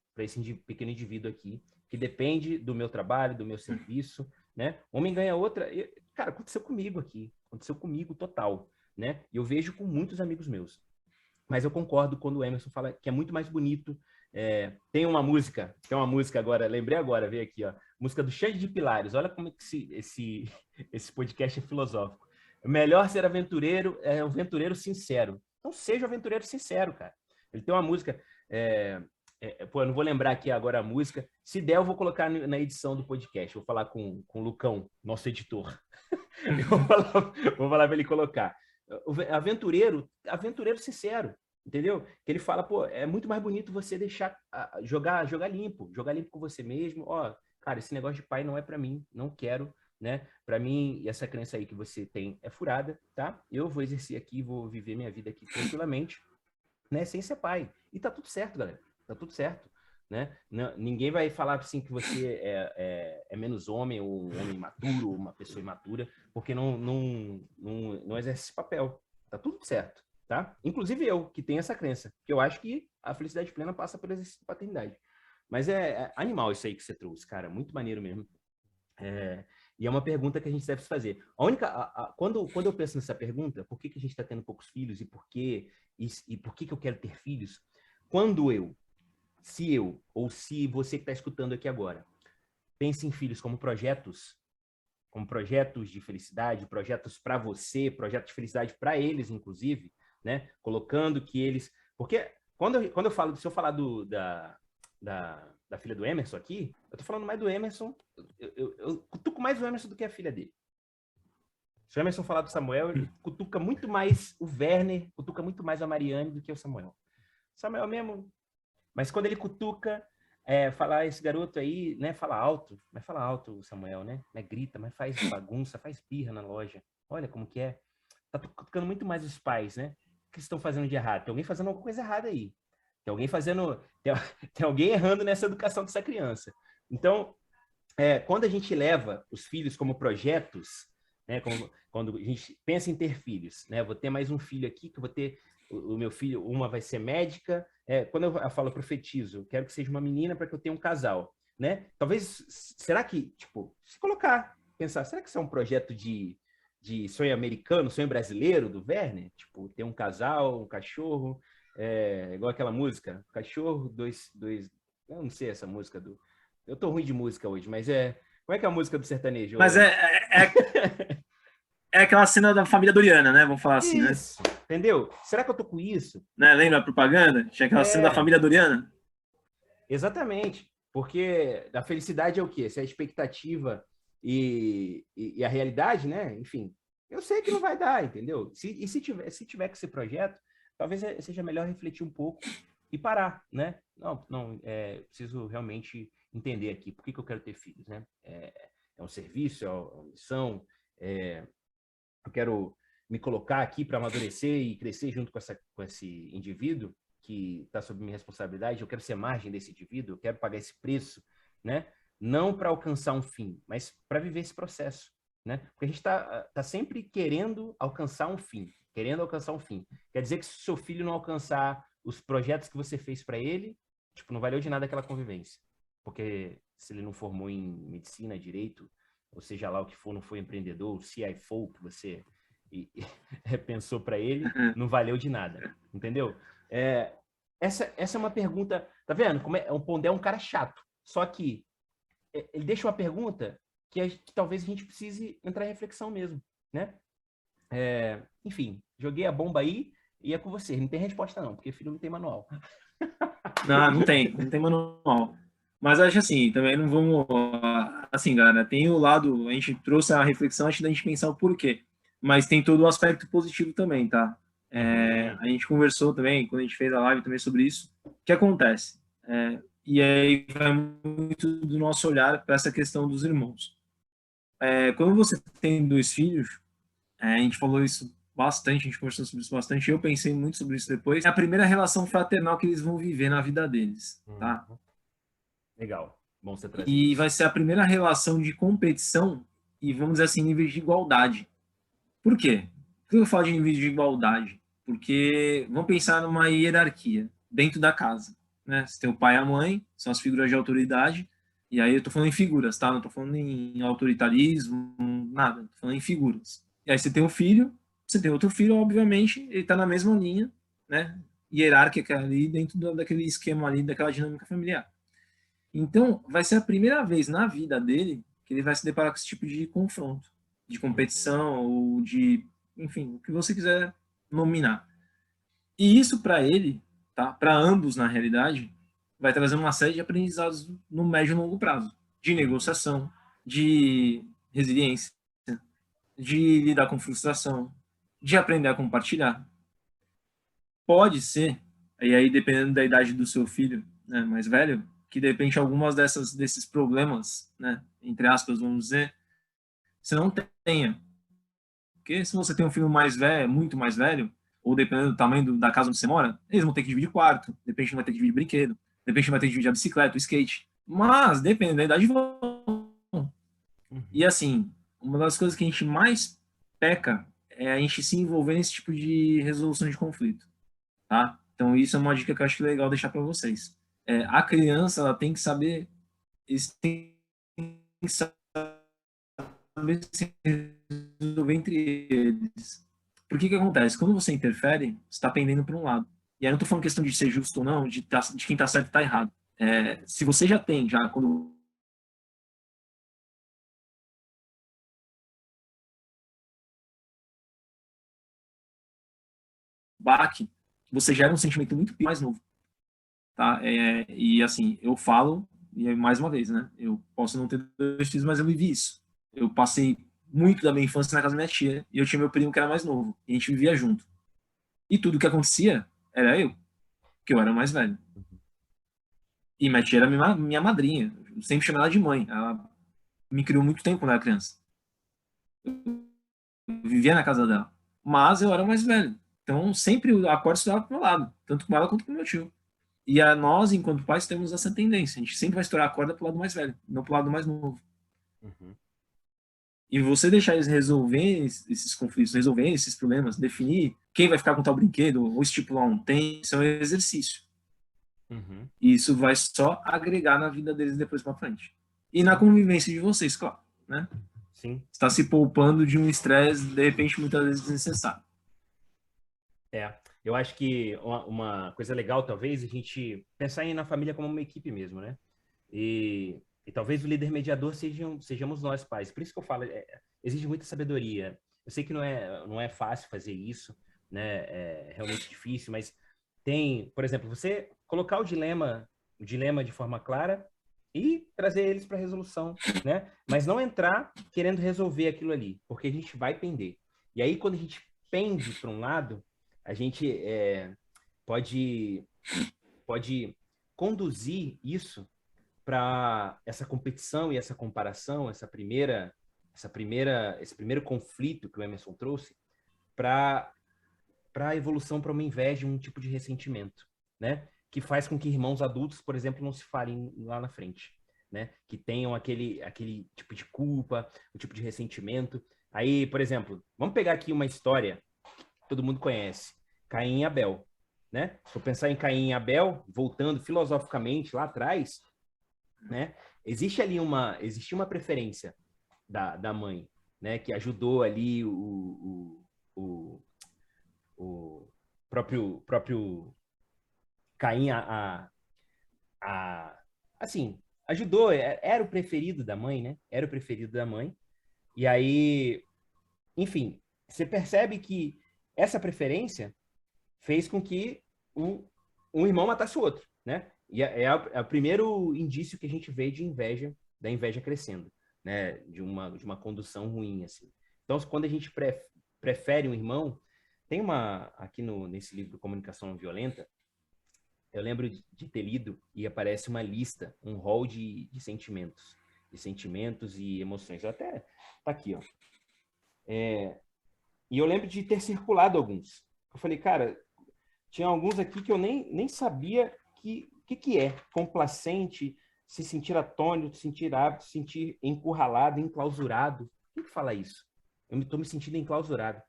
pequeno indivíduo aqui, que depende do meu trabalho, do meu serviço, né? O homem ganha outra... Cara, aconteceu comigo aqui. Aconteceu comigo total, né? E eu vejo com muitos amigos meus. Mas eu concordo quando o Emerson fala que é muito mais bonito. Tem uma música agora, lembrei agora, veio aqui, ó, música do Xande de Pilares. Olha como é que esse podcast é filosófico. Melhor ser aventureiro é um aventureiro sincero. Então seja um aventureiro sincero, cara. Ele tem uma música, eu não vou lembrar aqui agora a música. Se der, eu vou colocar na edição do podcast. Vou falar com o Lucão, nosso editor. Vou falar para ele colocar. Aventureiro sincero, entendeu? Que ele fala, pô, é muito mais bonito você deixar jogar limpo com você mesmo. Ó, cara, esse negócio de pai não é para mim, não quero, né? Para mim, e essa crença aí que você tem é furada, tá? Eu vou exercer aqui, vou viver minha vida aqui tranquilamente, né? Sem ser pai. E tá tudo certo, galera. Tá tudo certo. Né? Não, ninguém vai falar assim que você é menos homem, ou um homem imaturo, ou uma pessoa imatura, porque não exerce esse papel. Tá tudo certo, tá? Inclusive eu, que tenho essa crença, que eu acho que a felicidade plena passa pelo exercício de paternidade. Mas é animal isso aí que você trouxe, cara, muito maneiro mesmo. E é uma pergunta que a gente deve fazer. Quando eu penso nessa pergunta, por que a gente está tendo poucos filhos e por que eu quero ter filhos? Se eu, ou se você que está escutando aqui agora, pensa em filhos como projetos de felicidade, projetos para você, projetos de felicidade para eles, inclusive, né? Colocando que eles... Porque quando eu falo, se eu falar da filha do Emerson aqui, eu tô falando mais do Emerson, eu cutuco mais o Emerson do que a filha dele. Se o Emerson falar do Samuel, ele cutuca muito mais o Werner, cutuca muito mais a Mariane do que o Samuel. Samuel mesmo... Mas quando ele cutuca, fala, esse garoto aí, né, fala alto, mas fala alto, Samuel, né? Mas grita, mas faz bagunça, faz birra na loja. Olha como que é. Tá cutucando muito mais os pais, né? O que estão fazendo de errado? Tem alguém fazendo alguma coisa errada aí. Tem alguém tem alguém errando nessa educação dessa criança. Então, quando a gente leva os filhos como projetos, né, quando a gente pensa em ter filhos, né? Vou ter mais um filho aqui, que eu vou ter o meu filho, uma vai ser médica. Quando eu falo profetizo, eu quero que seja uma menina para que eu tenha um casal, né? Talvez, será que, tipo, se colocar, pensar, será que isso é um projeto de sonho americano, sonho brasileiro do Werner? Tipo, ter um casal, um cachorro, igual aquela música, cachorro, dois, eu não sei essa música do... Eu tô ruim de música hoje, mas como é que é a música do sertanejo? Mas é aquela cena da família Doriana, né? Vamos falar assim, né? Isso, entendeu? Será que eu tô com isso? Né? Lembra a propaganda? Tinha aquela cena da família Doriana? Exatamente. Porque a felicidade é o quê? Se a expectativa e a realidade, né? Enfim, eu sei que não vai dar, entendeu? Se tiver que ser projeto, talvez seja melhor refletir um pouco e parar, né? Não, preciso realmente entender aqui por que eu quero ter filhos, né? É um serviço, é uma missão, eu quero me colocar aqui para amadurecer e crescer junto com esse indivíduo que está sob minha responsabilidade, eu quero ser margem desse indivíduo, eu quero pagar esse preço, né? Não para alcançar um fim, mas para viver esse processo, né? Porque a gente tá sempre querendo alcançar um fim, Quer dizer que se o seu filho não alcançar os projetos que você fez para ele, tipo, não valeu de nada aquela convivência. Porque se ele não formou em medicina, direito, ou seja lá o que for, não foi empreendedor, o CFO que você e pensou para ele, não valeu de nada, entendeu? Essa é uma pergunta, tá vendo? Como o Pondé é um cara chato, só que ele deixa uma pergunta que talvez a gente precise entrar em reflexão mesmo, né? Enfim, joguei a bomba aí e é com você. Não tem resposta não, porque filho não tem manual. Não tem manual. Mas acho assim, também não vamos. Assim, galera, tem o lado. A gente trouxe a reflexão antes da gente pensar o porquê. Mas tem todo o aspecto positivo também, tá? A gente conversou também, quando a gente fez a live também sobre isso. O que acontece? E aí vai muito do nosso olhar para essa questão dos irmãos. Quando você tem 2 filhos, a gente falou isso bastante, a gente conversou sobre isso bastante, eu pensei muito sobre isso depois. É a primeira relação fraternal que eles vão viver na vida deles, tá? Legal, bom você trazer E isso. vai ser a primeira relação de competição e, vamos dizer assim, níveis de igualdade. Por quê? Por que eu falo de níveis de igualdade? Porque vamos pensar numa hierarquia dentro da casa, né? Você tem o pai e a mãe, são as figuras de autoridade, e aí eu tô falando em figuras, tá? Não tô falando em autoritarismo, nada, tô falando em figuras. E aí você tem o filho, você tem outro filho, obviamente, ele tá na mesma linha, né? Hierárquica ali, dentro daquele esquema ali, daquela dinâmica familiar. Então, vai ser a primeira vez na vida dele que ele vai se deparar com esse tipo de confronto, de competição ou de, enfim, o que você quiser nominar. E isso para ele, tá? Para ambos na realidade, vai trazer uma série de aprendizados no médio e longo prazo, de negociação, de resiliência, de lidar com frustração, de aprender a compartilhar. Pode ser, e aí dependendo da idade do seu filho, né, mais velho, que de repente algumas desses problemas, né, entre aspas, vamos dizer, você não tenha. Porque se você tem um filho mais velho, muito mais velho, ou dependendo do tamanho da casa onde você mora, eles vão ter que dividir quarto, de repente não vai ter que dividir brinquedo, de repente não vai ter que dividir a bicicleta, o skate. Mas, dependendo da idade, vão. E assim, uma das coisas que a gente mais peca é a gente se envolver nesse tipo de resolução de conflito, tá? Então, isso é uma dica que eu acho legal deixar para vocês. A criança, ela tem que saber, eles têm que saber se resolver entre eles. Por que acontece? Quando você interfere, você está pendendo para um lado. E aí eu não estou falando questão de ser justo ou não, de quem está certo e está errado. Se você já tem, já quando baque, você gera um sentimento muito mais novo. Tá? E assim, eu falo, e mais uma vez, né? Eu posso não ter 2 filhos, mas eu vivi isso. Eu passei muito da minha infância na casa da minha tia, e eu tinha meu primo que era mais novo, e a gente vivia junto. E tudo que acontecia era eu, que eu era o mais velho. E minha tia era minha madrinha, eu sempre chamei ela de mãe. Ela me criou muito tempo quando eu era criança. Eu vivia na casa dela. Mas eu era o mais velho. Então sempre a corda estudava pro meu lado, tanto com ela quanto com meu tio. E nós, enquanto pais, temos essa tendência. A gente sempre vai estourar a corda pro lado mais velho, não pro lado mais novo. Uhum. E você deixar eles resolver esses conflitos, resolver esses problemas, definir quem vai ficar com tal brinquedo, ou estipular um tempo, isso é um exercício. Uhum. E isso vai só agregar na vida deles depois para frente. E na Sim, convivência de vocês, claro. Né? sim. Está se poupando de um estresse, de repente, muitas vezes desnecessário. Eu acho que uma coisa legal, talvez, a gente pensar na família como uma equipe mesmo, né? E talvez o líder mediador sejamos nós, pais. Por isso que eu falo, exige muita sabedoria. Eu sei que não é fácil fazer isso, né? É realmente difícil, mas tem, por exemplo, você colocar o dilema de forma clara e trazer eles para resolução, né? Mas não entrar querendo resolver aquilo ali, porque a gente vai pender. E aí, quando a gente pende para um lado, a gente pode, pode conduzir isso para essa competição e essa comparação, esse primeiro conflito que o Emerson trouxe, para a evolução para uma inveja, um tipo de ressentimento, né? Que faz com que irmãos adultos, por exemplo, não se falem lá na frente, né? Que tenham aquele tipo de culpa, o tipo de ressentimento. Aí, por exemplo, vamos pegar aqui uma história que todo mundo conhece, Caim e Abel, né? Se eu pensar em Caim e Abel, voltando filosoficamente lá atrás, né? Existe uma preferência da mãe, né? Que ajudou ali o próprio Caim assim, ajudou, era o preferido da mãe, né? Era o preferido da mãe. E aí, enfim, você percebe que essa preferência fez com que um irmão matasse o outro, né? E é o primeiro indício que a gente vê de inveja, da inveja crescendo, né? De uma condução ruim, assim. Então, quando a gente prefere um irmão, tem aqui nesse livro Comunicação Não Violenta, eu lembro de ter lido e aparece uma lista, um rol de sentimentos e emoções. Até tá aqui, ó. E eu lembro de ter circulado alguns. Eu falei, cara, tinha alguns aqui que eu nem sabia que é. Complacente, se sentir atônito, sentir hábito, sentir encurralado, enclausurado. Quem que fala isso? Eu estou me sentindo enclausurado.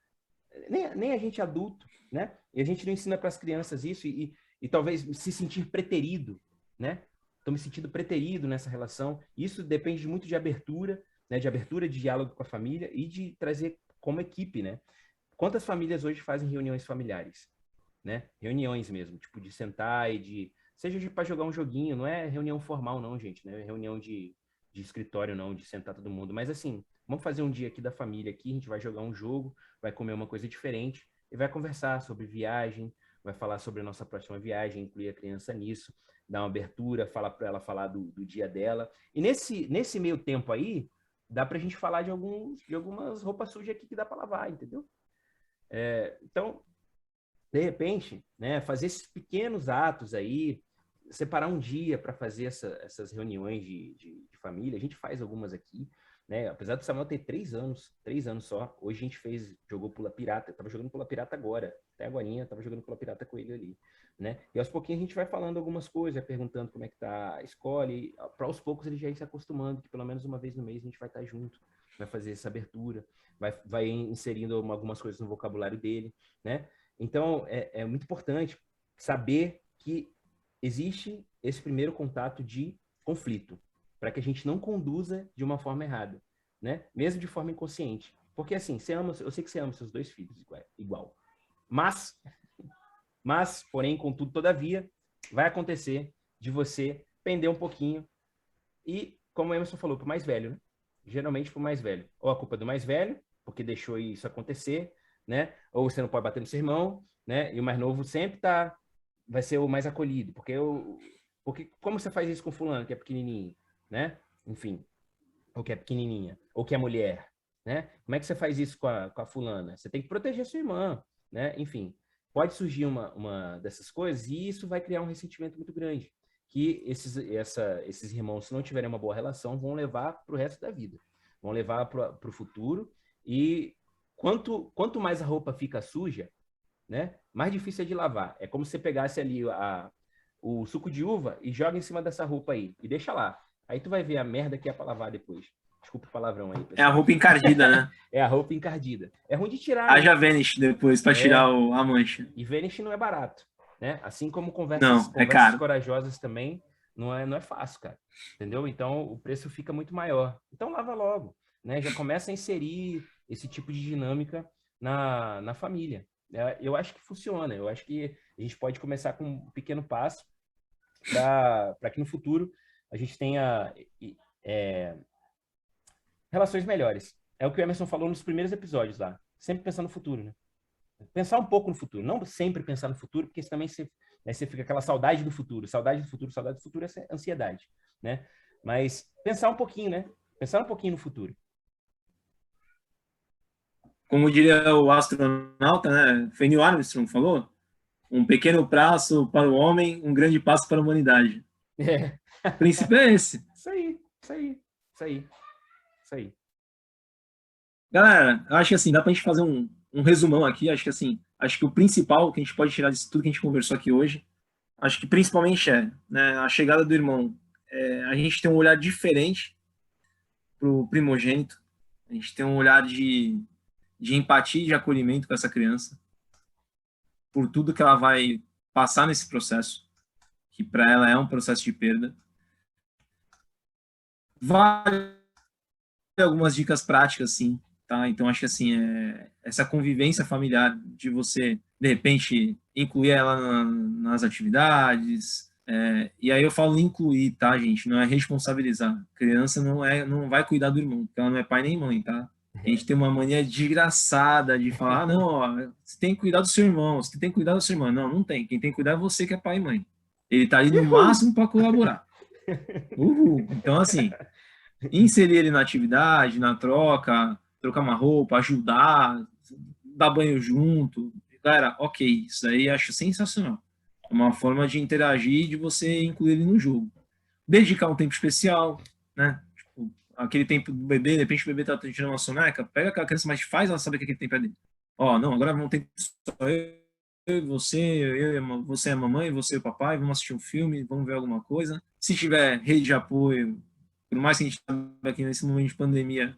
Nem a gente adulto, né? E a gente não ensina para as crianças isso e talvez se sentir preterido, né? Estou me sentindo preterido nessa relação. Isso depende muito de abertura, né? De abertura de diálogo com a família e de trazer como equipe, né? Quantas famílias hoje fazem reuniões familiares, né? Reuniões mesmo, tipo de sentar seja para jogar um joguinho, não é reunião formal não, gente, né? Reunião de escritório não, de sentar todo mundo, mas assim, vamos fazer um dia aqui da família aqui, a gente vai jogar um jogo, vai comer uma coisa diferente e vai conversar sobre viagem, vai falar sobre a nossa próxima viagem, incluir a criança nisso, dar uma abertura, falar para ela falar do dia dela. E nesse meio tempo aí, dá pra gente falar de algumas roupas sujas aqui que dá para lavar, entendeu? Então, de repente, né, fazer esses pequenos atos aí, separar um dia para fazer essas reuniões de família, a gente faz algumas aqui, né? Apesar do Samuel ter 3 anos só, hoje a gente jogou Pula Pirata, eu tava jogando Pula Pirata agora, até agorinha, tava jogando Pula Pirata com ele ali, né? E aos pouquinhos a gente vai falando algumas coisas, perguntando como é que tá a escola, e para aos poucos ele já ir se acostumando, que pelo menos uma vez no mês a gente vai estar junto, vai fazer essa abertura, vai inserindo algumas coisas no vocabulário dele, né? Então, é muito importante saber que existe esse primeiro contato de conflito, para que a gente não conduza de uma forma errada, né? Mesmo de forma inconsciente. Porque, assim, eu sei que você ama seus 2 filhos igual. Porém, contudo, todavia, vai acontecer de você pender um pouquinho e, como o Emerson falou, para o mais velho, né? Geralmente para o mais velho. Ou a culpa é do mais velho, porque deixou isso acontecer, né? Ou você não pode bater no seu irmão, né? E o mais novo sempre vai ser o mais acolhido, porque como você faz isso com fulano, que é pequenininho, né? Enfim, ou que é pequenininha, ou que é mulher, né? Como é que você faz isso com a fulana? Você tem que proteger sua irmã, né? Enfim, pode surgir uma dessas coisas e isso vai criar um ressentimento muito grande, que esses irmãos, se não tiverem uma boa relação, vão levar para o resto da vida, vão levar para o futuro e quanto mais a roupa fica suja, né? Mais difícil é de lavar. É como se você pegasse ali o suco de uva e joga em cima dessa roupa aí e deixa lá. Aí tu vai ver a merda que é para lavar depois. Desculpa o palavrão aí, É a pessoal. roupa encardida, né? É a roupa encardida. É ruim de tirar, né? Haja Vanish depois para tirar a mancha. E Vanish não é barato, né? Assim como Não, é conversas caro. corajosas também não é fácil, cara. Entendeu? Então o preço fica muito maior. Então lava logo, né? Já começa a inserir esse tipo de dinâmica na família. Eu acho que funciona. Eu acho que a gente pode começar com um pequeno passo para que no futuro a gente tenha relações melhores. É o que o Emerson falou nos primeiros episódios lá. Sempre pensar no futuro, né? Pensar um pouco no futuro. Não sempre pensar no futuro, porque também você fica aquela saudade do futuro. Saudade do futuro, saudade do futuro é ansiedade, né? Mas pensar um pouquinho, né? Pensar um pouquinho no futuro. Como diria o astronauta, né? Foi Neil Armstrong falou, um pequeno passo para o homem, um grande passo para a humanidade. É. O princípio é esse. Isso aí, isso aí, isso aí, isso aí. Galera, eu acho que assim, dá pra gente fazer um resumão aqui. Acho que o principal que a gente pode tirar disso tudo que a gente conversou aqui hoje, acho que principalmente né, a chegada do irmão. A gente tem um olhar diferente pro primogênito, a gente tem um olhar de empatia e de acolhimento com essa criança, por tudo que ela vai passar nesse processo, que para ela é um processo de perda. Vale algumas dicas práticas, sim, tá? Então, acho que, assim, essa convivência familiar de você, de repente, incluir ela nas atividades, e aí eu falo incluir, tá, gente? Não é responsabilizar. Criança não vai cuidar do irmão, porque ela não é pai nem mãe, tá? A gente tem uma mania desgraçada de falar, ah, não, ó, você tem que cuidar do seu irmão, você tem que cuidar da sua irmã. Não, não tem. Quem tem que cuidar é você que é pai e mãe. Ele tá ali no Uhul! máximo para colaborar. Uhul. Então, assim, inserir ele na atividade, na troca, trocar uma roupa, ajudar, dar banho junto. Cara, ok, isso aí eu acho sensacional. É uma forma de interagir e de você incluir ele no jogo. Dedicar um tempo especial, né? Tipo, aquele tempo do bebê, de repente o bebê tá tirando uma soneca, pega aquela criança, mas faz ela saber que aquele tempo é dele. Ó, não, agora vamos ter só eu e você, você é a mamãe, você e o papai, vamos assistir um filme, vamos ver alguma coisa. Se tiver rede de apoio, por mais que a gente esteja aqui nesse momento de pandemia,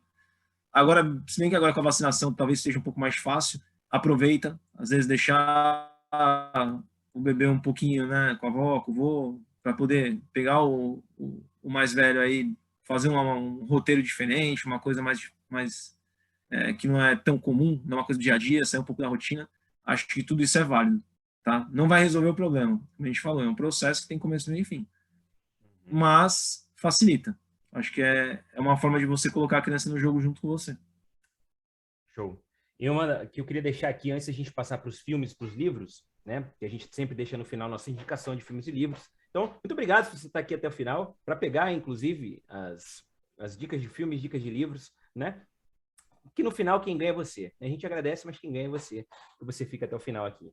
agora, se bem que agora com a vacinação talvez seja um pouco mais fácil, aproveita, às vezes deixar o bebê um pouquinho, né, com a avó, com o vô, para poder pegar o mais velho aí, fazer um roteiro diferente, uma coisa mais que não é tão comum, não é uma coisa do dia a dia, sair um pouco da rotina. Acho que tudo isso é válido, tá? Não vai resolver o problema, como a gente falou, é um processo que tem começo, meio e fim, mas facilita. Acho que é uma forma de você colocar a criança no jogo junto com você. Show. E uma que eu queria deixar aqui, antes da gente passar para os filmes, para os livros, né? Que a gente sempre deixa no final nossa indicação de filmes e livros. Então, muito obrigado por você estar aqui até o final, para pegar, inclusive, as dicas de filmes, dicas de livros, né? Que no final quem ganha é você. A gente agradece, mas quem ganha é você, que você fica até o final aqui.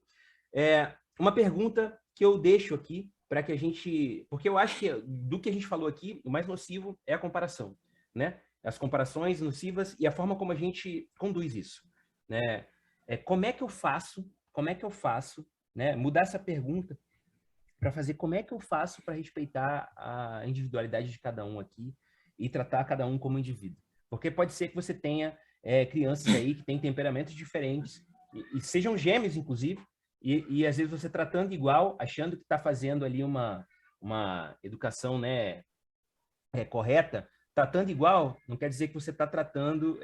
Uma pergunta que eu deixo aqui para que a gente... Porque eu acho que do que a gente falou aqui, o mais nocivo é a comparação, né? As comparações nocivas e a forma como a gente conduz isso, né? Como é que eu faço, né? Mudar essa pergunta para fazer como é que eu faço para respeitar a individualidade de cada um aqui e tratar cada um como indivíduo. Porque pode ser que você tenha crianças aí que têm temperamentos diferentes e sejam gêmeos, inclusive, e às vezes você tratando igual, achando que está fazendo ali uma educação, né, correta, tratando igual, não quer dizer que você está tratando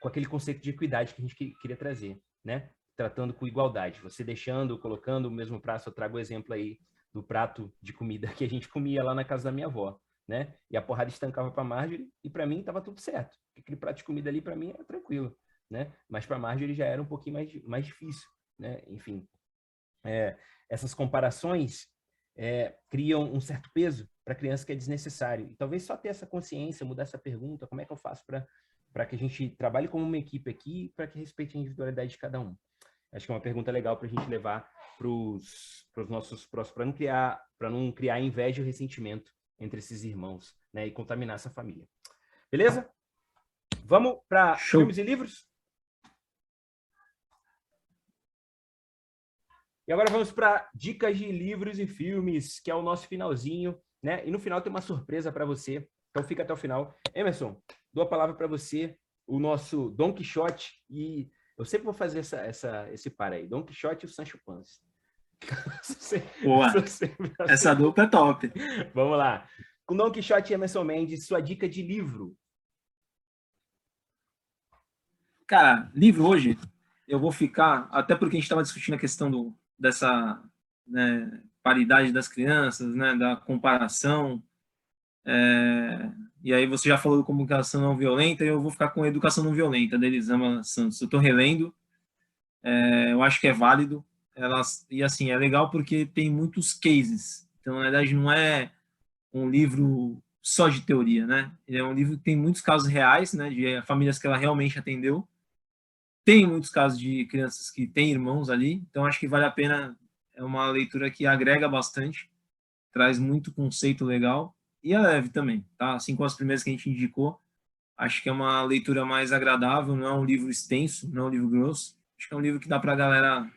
com aquele conceito de equidade que a gente queria trazer, né? Tratando com igualdade. Você deixando, colocando o mesmo prato, eu trago o exemplo aí do prato de comida que a gente comia lá na casa da minha avó, né? E a porrada estancava para Marjorie e para mim estava tudo certo. Aquele prato de comida ali para mim era tranquilo, né? Mas para Marjorie já era um pouquinho mais difícil, né? Enfim, essas comparações criam um certo peso para a criança que é desnecessário. E talvez só ter essa consciência, mudar essa pergunta, como é que eu faço para que a gente trabalhe como uma equipe aqui, para que respeite a individualidade de cada um. Acho que é uma pergunta legal para a gente levar para os nossos próximos, para não criar inveja e ressentimento entre esses irmãos, né, e contaminar essa família. Beleza? Vamos para filmes e livros? E agora vamos para dicas de livros e filmes, que é o nosso finalzinho, né? E no final tem uma surpresa para você, então fica até o final. Emerson, dou a palavra para você, o nosso Don Quixote, e eu sempre vou fazer esse par aí, Don Quixote e o Sancho Panza. Boa, essa dupla é top. Vamos lá. Com Don Quixote e Emerson Mendes, sua dica de livro. Cara, livro hoje, eu vou ficar, até porque a gente estava discutindo a questão dessa, né, paridade das crianças, né, da comparação, e aí você já falou de comunicação não violenta, e eu vou ficar com a educação não violenta, da Elisama Santos. Eu estou relendo, eu acho que é válido, e assim, é legal porque tem muitos cases, então na verdade não é um livro só de teoria, né, ele é um livro que tem muitos casos reais, né, de famílias que ela realmente atendeu. Tem muitos casos de crianças que têm irmãos ali, então acho que vale a pena, é uma leitura que agrega bastante, traz muito conceito legal, e é leve também, tá? Assim como as primeiras que a gente indicou, acho que é uma leitura mais agradável, não é um livro extenso, não é um livro grosso, acho que é um livro que dá para a galera,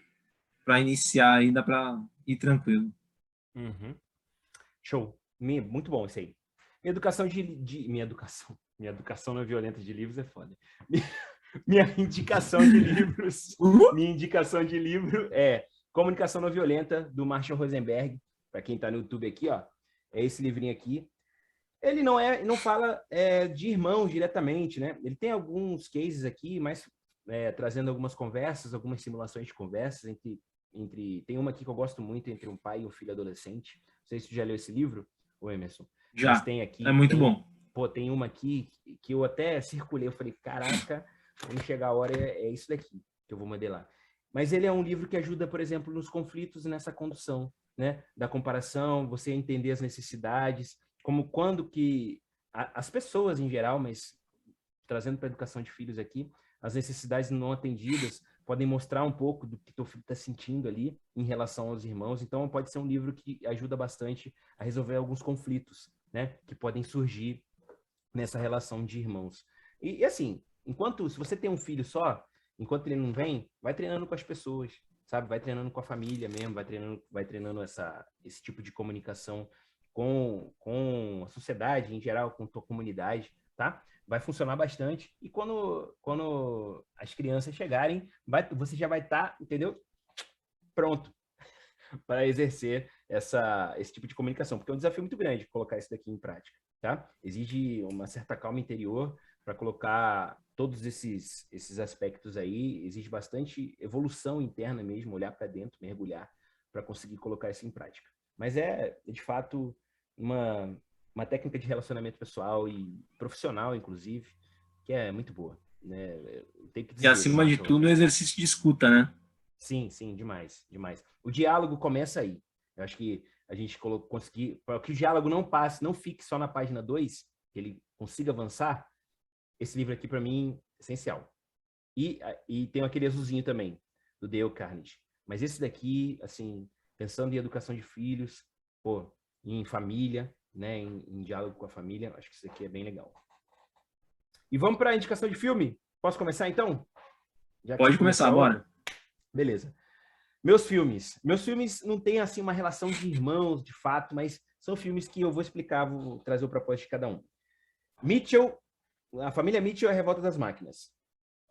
para iniciar aí, dá para ir tranquilo. Uhum. Show. Muito bom isso aí. Minha educação não violenta de livros é foda. Minha indicação de livros, minha indicação de livro é Comunicação Não Violenta, do Marshall Rosenberg. Para quem está no YouTube aqui, ó, é esse livrinho aqui. Ele não fala de irmãos diretamente, né? Ele tem alguns cases aqui, mas trazendo algumas conversas, algumas simulações de conversas tem uma aqui que eu gosto muito entre um pai e um filho adolescente. Não sei se você já leu esse livro, o Emerson, mas Já. tem É aqui, muito bom. tem uma aqui que eu até circulei, eu falei, caraca, quando chegar a hora é isso daqui que eu vou modelar. Mas ele é um livro que ajuda, por exemplo, nos conflitos nessa condução, né? Da comparação, você entender as necessidades, como quando que as pessoas em geral, mas trazendo para a educação de filhos aqui, as necessidades não atendidas podem mostrar um pouco do que teu filho está sentindo ali em relação aos irmãos. Então, pode ser um livro que ajuda bastante a resolver alguns conflitos, né, que podem surgir nessa relação de irmãos. E assim, se você tem um filho só, enquanto ele não vem, vai treinando com as pessoas, sabe? Vai treinando com a família mesmo, vai treinando esse tipo de comunicação com a sociedade em geral, com a tua comunidade, tá? Vai funcionar bastante. E quando as crianças chegarem, você já vai estar, entendeu? Pronto para exercer esse tipo de comunicação, porque é um desafio muito grande colocar isso daqui em prática, tá? Exige uma certa calma interior para colocar todos esses aspectos aí, exige bastante evolução interna mesmo, olhar para dentro, mergulhar, para conseguir colocar isso em prática. Mas de fato, uma técnica de relacionamento pessoal e profissional, inclusive, que é muito boa, né? Tem que E dizer, acima assim, de tudo, o exercício de escuta, né? sim, sim, demais, demais. O diálogo começa aí. Eu acho que a gente conseguir, para que o diálogo não passe, não fique só na página 2, que ele consiga avançar, esse livro aqui, para mim, é essencial. E tem aquele azulzinho também, do Dale Carnegie. Mas esse daqui, assim, pensando em educação de filhos, pô, em família, né, em diálogo com a família, acho que isso aqui é bem legal. E vamos para a indicação de filme? Posso começar, então? Já que você Pode começou começar, a bora. outra? Beleza. Meus filmes não têm assim uma relação de irmãos, de fato, mas são filmes que eu vou explicar, vou trazer o propósito de cada um. Mitchell, a família Mitchell é a Revolta das Máquinas.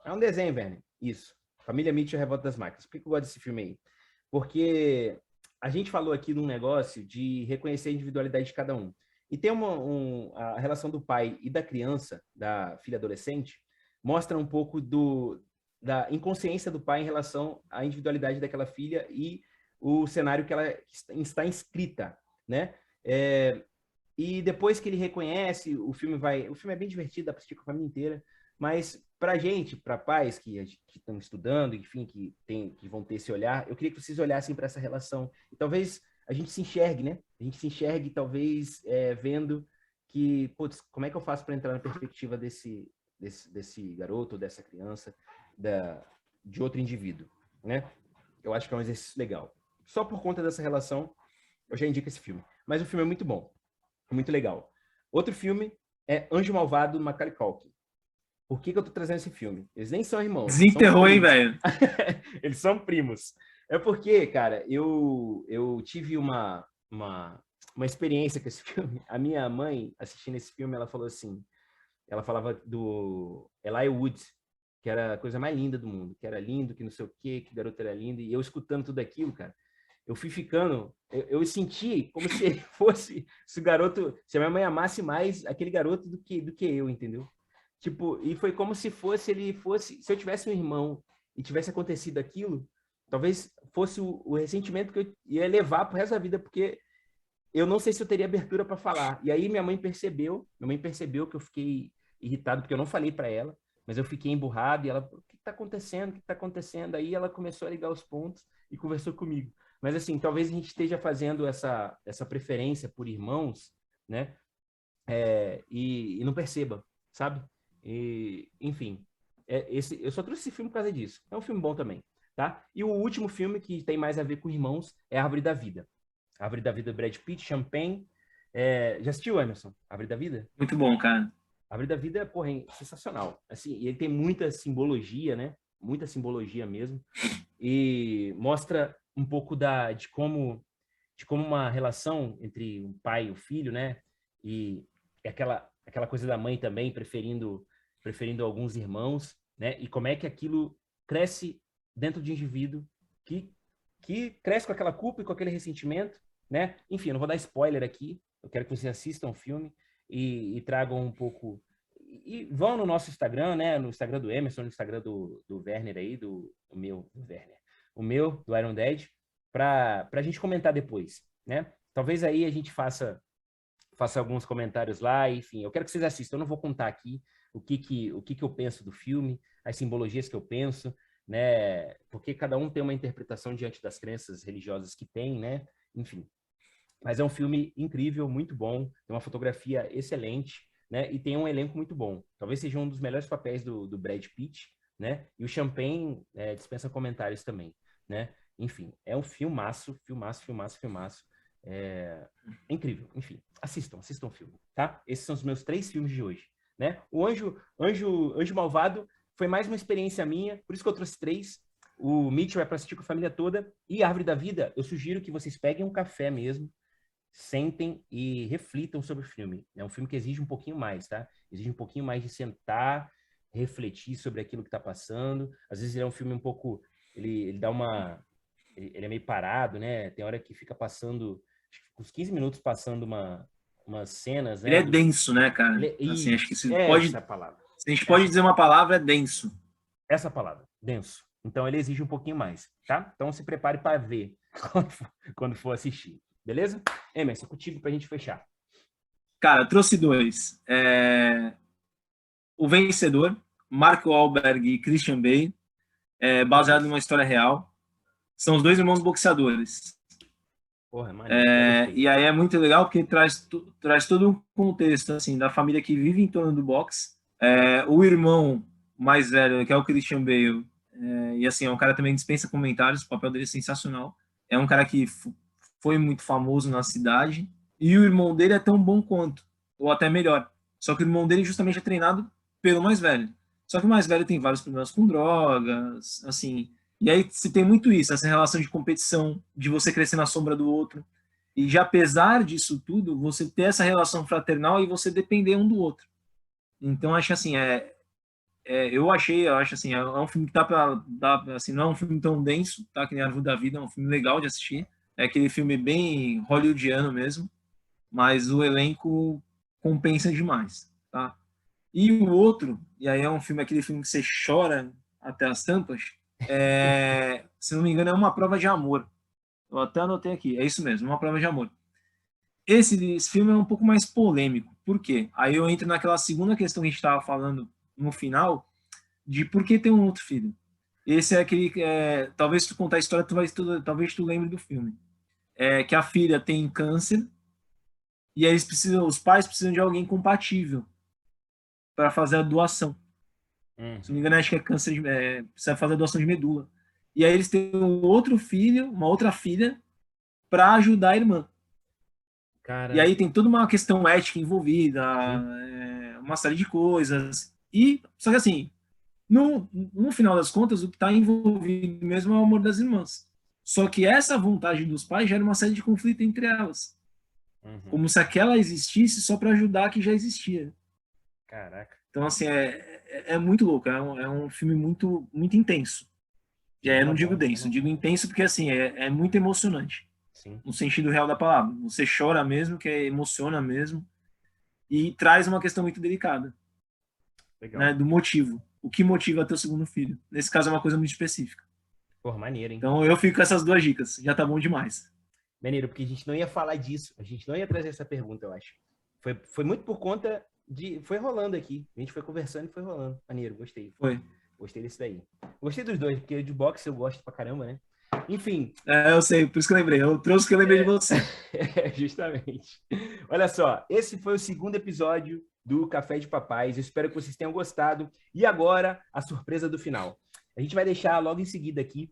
É um desenho, velho. Isso. Família Mitchell é a Revolta das Máquinas. Por que eu gosto desse filme aí? Porque a gente falou aqui de um negócio de reconhecer a individualidade de cada um. E tem a relação do pai e da criança, da filha adolescente, mostra um pouco da inconsciência do pai em relação à individualidade daquela filha e o cenário que ela está inscrita, né? E depois que ele reconhece, o filme é bem divertido, dá para assistir com a família inteira, mas para gente, para pais que estão estudando, enfim, que vão ter esse olhar, eu queria que vocês olhassem para essa relação e talvez a gente se enxergue, né? A gente se enxergue talvez vendo que, putz, como é que eu faço para entrar na perspectiva desse garoto, dessa criança, de outro indivíduo, né? Eu acho que é um exercício legal. Só por conta dessa relação, eu já indico esse filme. Mas o filme é muito bom, muito legal. Outro filme é Anjo Malvado, do Macaulay Culkin. Por que eu tô trazendo esse filme? Eles nem são irmãos, eles são Desenterrou, hein, primos. velho? Eles são primos. É porque, cara, eu tive uma experiência com esse filme. A minha mãe, assistindo esse filme, ela falou assim, ela falava do Elijah Wood, que era a coisa mais linda do mundo, que era lindo, que não sei o quê, que o garoto era lindo, e eu escutando tudo aquilo, cara, eu fui ficando, eu senti como se ele fosse, se a minha mãe amasse mais aquele garoto do que eu, entendeu? Tipo, e foi como se se eu tivesse um irmão e tivesse acontecido aquilo, talvez fosse o ressentimento que eu ia levar pro resto da vida, porque eu não sei se eu teria abertura para falar. E aí minha mãe percebeu que eu fiquei irritado, porque eu não falei para ela, mas eu fiquei emburrado e ela, o que está acontecendo? O que está acontecendo? Aí ela começou a ligar os pontos e conversou comigo. Mas assim, talvez a gente esteja fazendo essa preferência por irmãos, né? E não perceba, sabe? Enfim, eu só trouxe esse filme por causa disso. É um filme bom também, tá? E o último filme que tem mais a ver com irmãos é Árvore da Vida. Árvore da Vida, Brad Pitt, Champagne. Já assistiu, Emerson? Árvore da Vida? Muito bom, cara. Árvore da Vida, porra, é sensacional. Assim, e ele tem muita simbologia, né? Muita simbologia mesmo. E mostra um pouco de como uma relação entre um pai e o filho, né? E aquela coisa da mãe também preferindo alguns irmãos, né? E como é que aquilo cresce dentro de um indivíduo que cresce com aquela culpa e com aquele ressentimento, né? Enfim, eu não vou dar spoiler aqui. Eu quero que você assista um filme. e tragam um pouco... E vão no nosso Instagram, né? No Instagram do Emerson, no Instagram do Werner aí, do Werner. O meu, do Iron Dead, para a gente comentar depois, né? Talvez aí a gente faça alguns comentários lá, enfim. Eu quero que vocês assistam. Eu não vou contar aqui o que eu penso do filme, as simbologias que eu penso, né? Porque cada um tem uma interpretação diante das crenças religiosas que tem, né? Enfim. Mas é um filme incrível, muito bom, tem uma fotografia excelente, né? E tem um elenco muito bom. Talvez seja um dos melhores papéis do Brad Pitt, né? E o Champagne dispensa comentários também, né? Enfim, é um filmaço, filmaço, filmaço, filmaço. É incrível. Enfim, assistam o filme, tá? Esses são os meus 3 filmes de hoje, né? O Anjo Malvado foi mais uma experiência minha, por isso que eu trouxe 3. O Mitchell é para assistir com a família toda. E Árvore da Vida, eu sugiro que vocês peguem um café mesmo, sentem e reflitam sobre o filme. É um filme que exige um pouquinho mais, tá? Exige um pouquinho mais de sentar, refletir sobre aquilo que está passando. Às vezes ele é um filme um pouco... Ele dá uma... Ele é meio parado, né? Tem hora que fica passando... Acho que uns 15 minutos passando umas cenas, né? Ele é denso, né, cara? Assim, acho que se pode... Essa palavra. Se a gente pode dizer uma palavra, é denso. Essa palavra, denso. Então ele exige um pouquinho mais, tá? Então se prepare para ver quando for assistir. Beleza? Emerson, contigo pra gente fechar. Cara, eu trouxe 2. O Vencedor, Mark Wahlberg e Christian Bale, baseado numa história real. São os 2 irmãos boxeadores. Porra, mano, e aí é muito legal porque traz todo um contexto assim, da família que vive em torno do boxe. O irmão mais velho, que é o Christian Bale, e assim, é um cara que também dispensa comentários, o papel dele é sensacional. É um cara que foi muito famoso na cidade, e o irmão dele é tão bom quanto, ou até melhor. Só que o irmão dele justamente é treinado pelo mais velho. Só que o mais velho tem vários problemas com drogas, assim. E aí se tem muito isso, essa relação de competição, de você crescer na sombra do outro. E já apesar disso tudo, você ter essa relação fraternal e você depender um do outro. Então acho assim, eu acho assim, é um filme que dá pra assim, não é um filme tão denso, tá? Que nem Árvore da Vida, é um filme legal de assistir. É aquele filme bem hollywoodiano mesmo, mas o elenco compensa demais, tá? E o outro, e aí é um filme, aquele filme que você chora até as tampas, se não me engano, é Uma Prova de Amor. Eu até anotei aqui, é isso mesmo, Uma Prova de Amor. Esse filme é um pouco mais polêmico. Por quê? Aí eu entro naquela segunda questão que a gente estava falando no final, de por que ter um outro filho. Esse é aquele, talvez se tu contar a história, talvez tu lembre do filme. Que a filha tem câncer, e aí os pais precisam de alguém compatível para fazer a doação. Se não me engano, acho que é câncer, precisa fazer a doação de medula. E aí eles têm um outro filho, uma outra filha, para ajudar a irmã. Cara... E aí tem toda uma questão ética envolvida, uma série de coisas. Só que assim, no final das contas, o que está envolvido mesmo é o amor das irmãs. Só que essa vontade dos pais gera uma série de conflito entre elas. Como se aquela existisse só para ajudar a que já existia. Caraca. Então, assim, é muito louco. É um filme muito, muito intenso. E aí eu não digo denso, digo intenso porque, assim, é muito emocionante. Sim. No sentido real da palavra. Você chora mesmo, que emociona mesmo. E traz uma questão muito delicada. Legal. Né, do motivo. O que motiva teu segundo filho? Nesse caso é uma coisa muito específica. Porra, maneiro, hein? Então eu fico com essas 2 dicas. Já tá bom demais. Maneiro, porque a gente não ia falar disso. A gente não ia trazer essa pergunta, eu acho. Foi muito por conta de... Foi rolando aqui. A gente foi conversando e foi rolando. Maneiro, gostei. Foi. Gostei desse daí. Gostei dos 2, porque de boxe eu gosto pra caramba, né? Enfim. Eu sei, por isso que eu lembrei. Eu trouxe o que eu lembrei de você. Justamente. Olha só, esse foi o 2º episódio do Café de Papais. Eu espero que vocês tenham gostado. E agora, a surpresa do final. A gente vai deixar logo em seguida aqui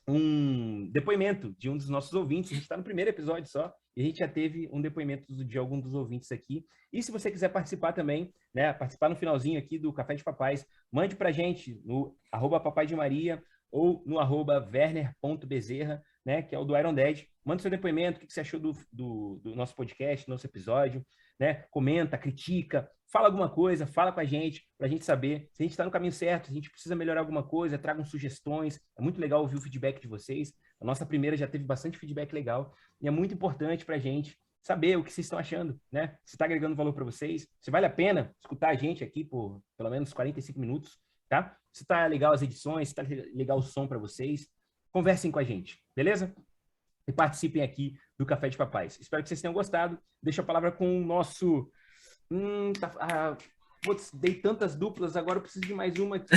um depoimento de um dos nossos ouvintes. A gente está no primeiro episódio só, e a gente já teve um depoimento de algum dos ouvintes aqui. E se você quiser participar também, né, participar no finalzinho aqui do Café de Papais, mande pra gente no @papaidemaria ou no @werner.bezerra, né, que é o do Iron Dead. Manda seu depoimento, o que você achou do nosso podcast, do nosso episódio, né? Comenta, critica, fala alguma coisa, fala com a gente, para a gente saber se a gente está no caminho certo, se a gente precisa melhorar alguma coisa, tragam sugestões. É muito legal ouvir o feedback de vocês. A nossa primeira já teve bastante feedback legal e é muito importante para a gente saber o que vocês estão achando, né? Se está agregando valor para vocês, se vale a pena escutar a gente aqui por pelo menos 45 minutos, tá? Se tá legal as edições, se tá legal o som para vocês, conversem com a gente, beleza? E participem aqui do Café de Papais. Espero que vocês tenham gostado. Deixo a palavra com o nosso... putz, dei tantas duplas, agora eu preciso de mais uma aqui.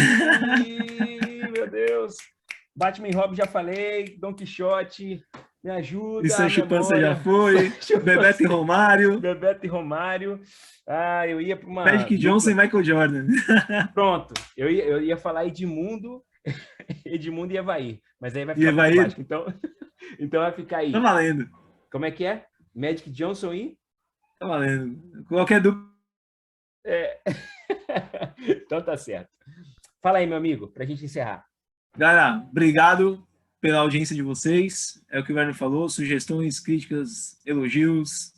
Meu Deus. Batman e Robin já falei, Don Quixote, me ajuda. E Sancho Panza já foi, Bebeto e Romário. Bebeto e Romário. Eu ia para uma... Magic Johnson e Michael Jordan. Pronto, eu ia falar Edmundo e Evair, mas aí vai ficar muito baixo, então vai ficar aí. Tá valendo. Como é que é? Magic Johnson e... Tá valendo. Qualquer dúvida. Então tá certo. Fala aí, meu amigo, pra gente encerrar. Galera, obrigado pela audiência de vocês. É o que o Werner falou, sugestões, críticas, elogios,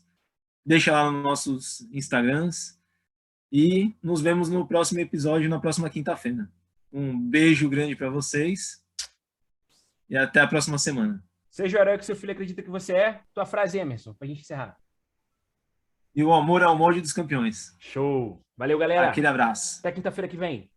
deixa lá nos nossos Instagrams e nos vemos no próximo episódio, na próxima quinta-feira. Um beijo grande para vocês e até a próxima semana. Seja o herói que seu filho acredita que você é. Tua frase, Emerson, pra gente encerrar. E o amor é o molde dos campeões. Show! Valeu, galera. Aquele abraço. Até quinta-feira que vem.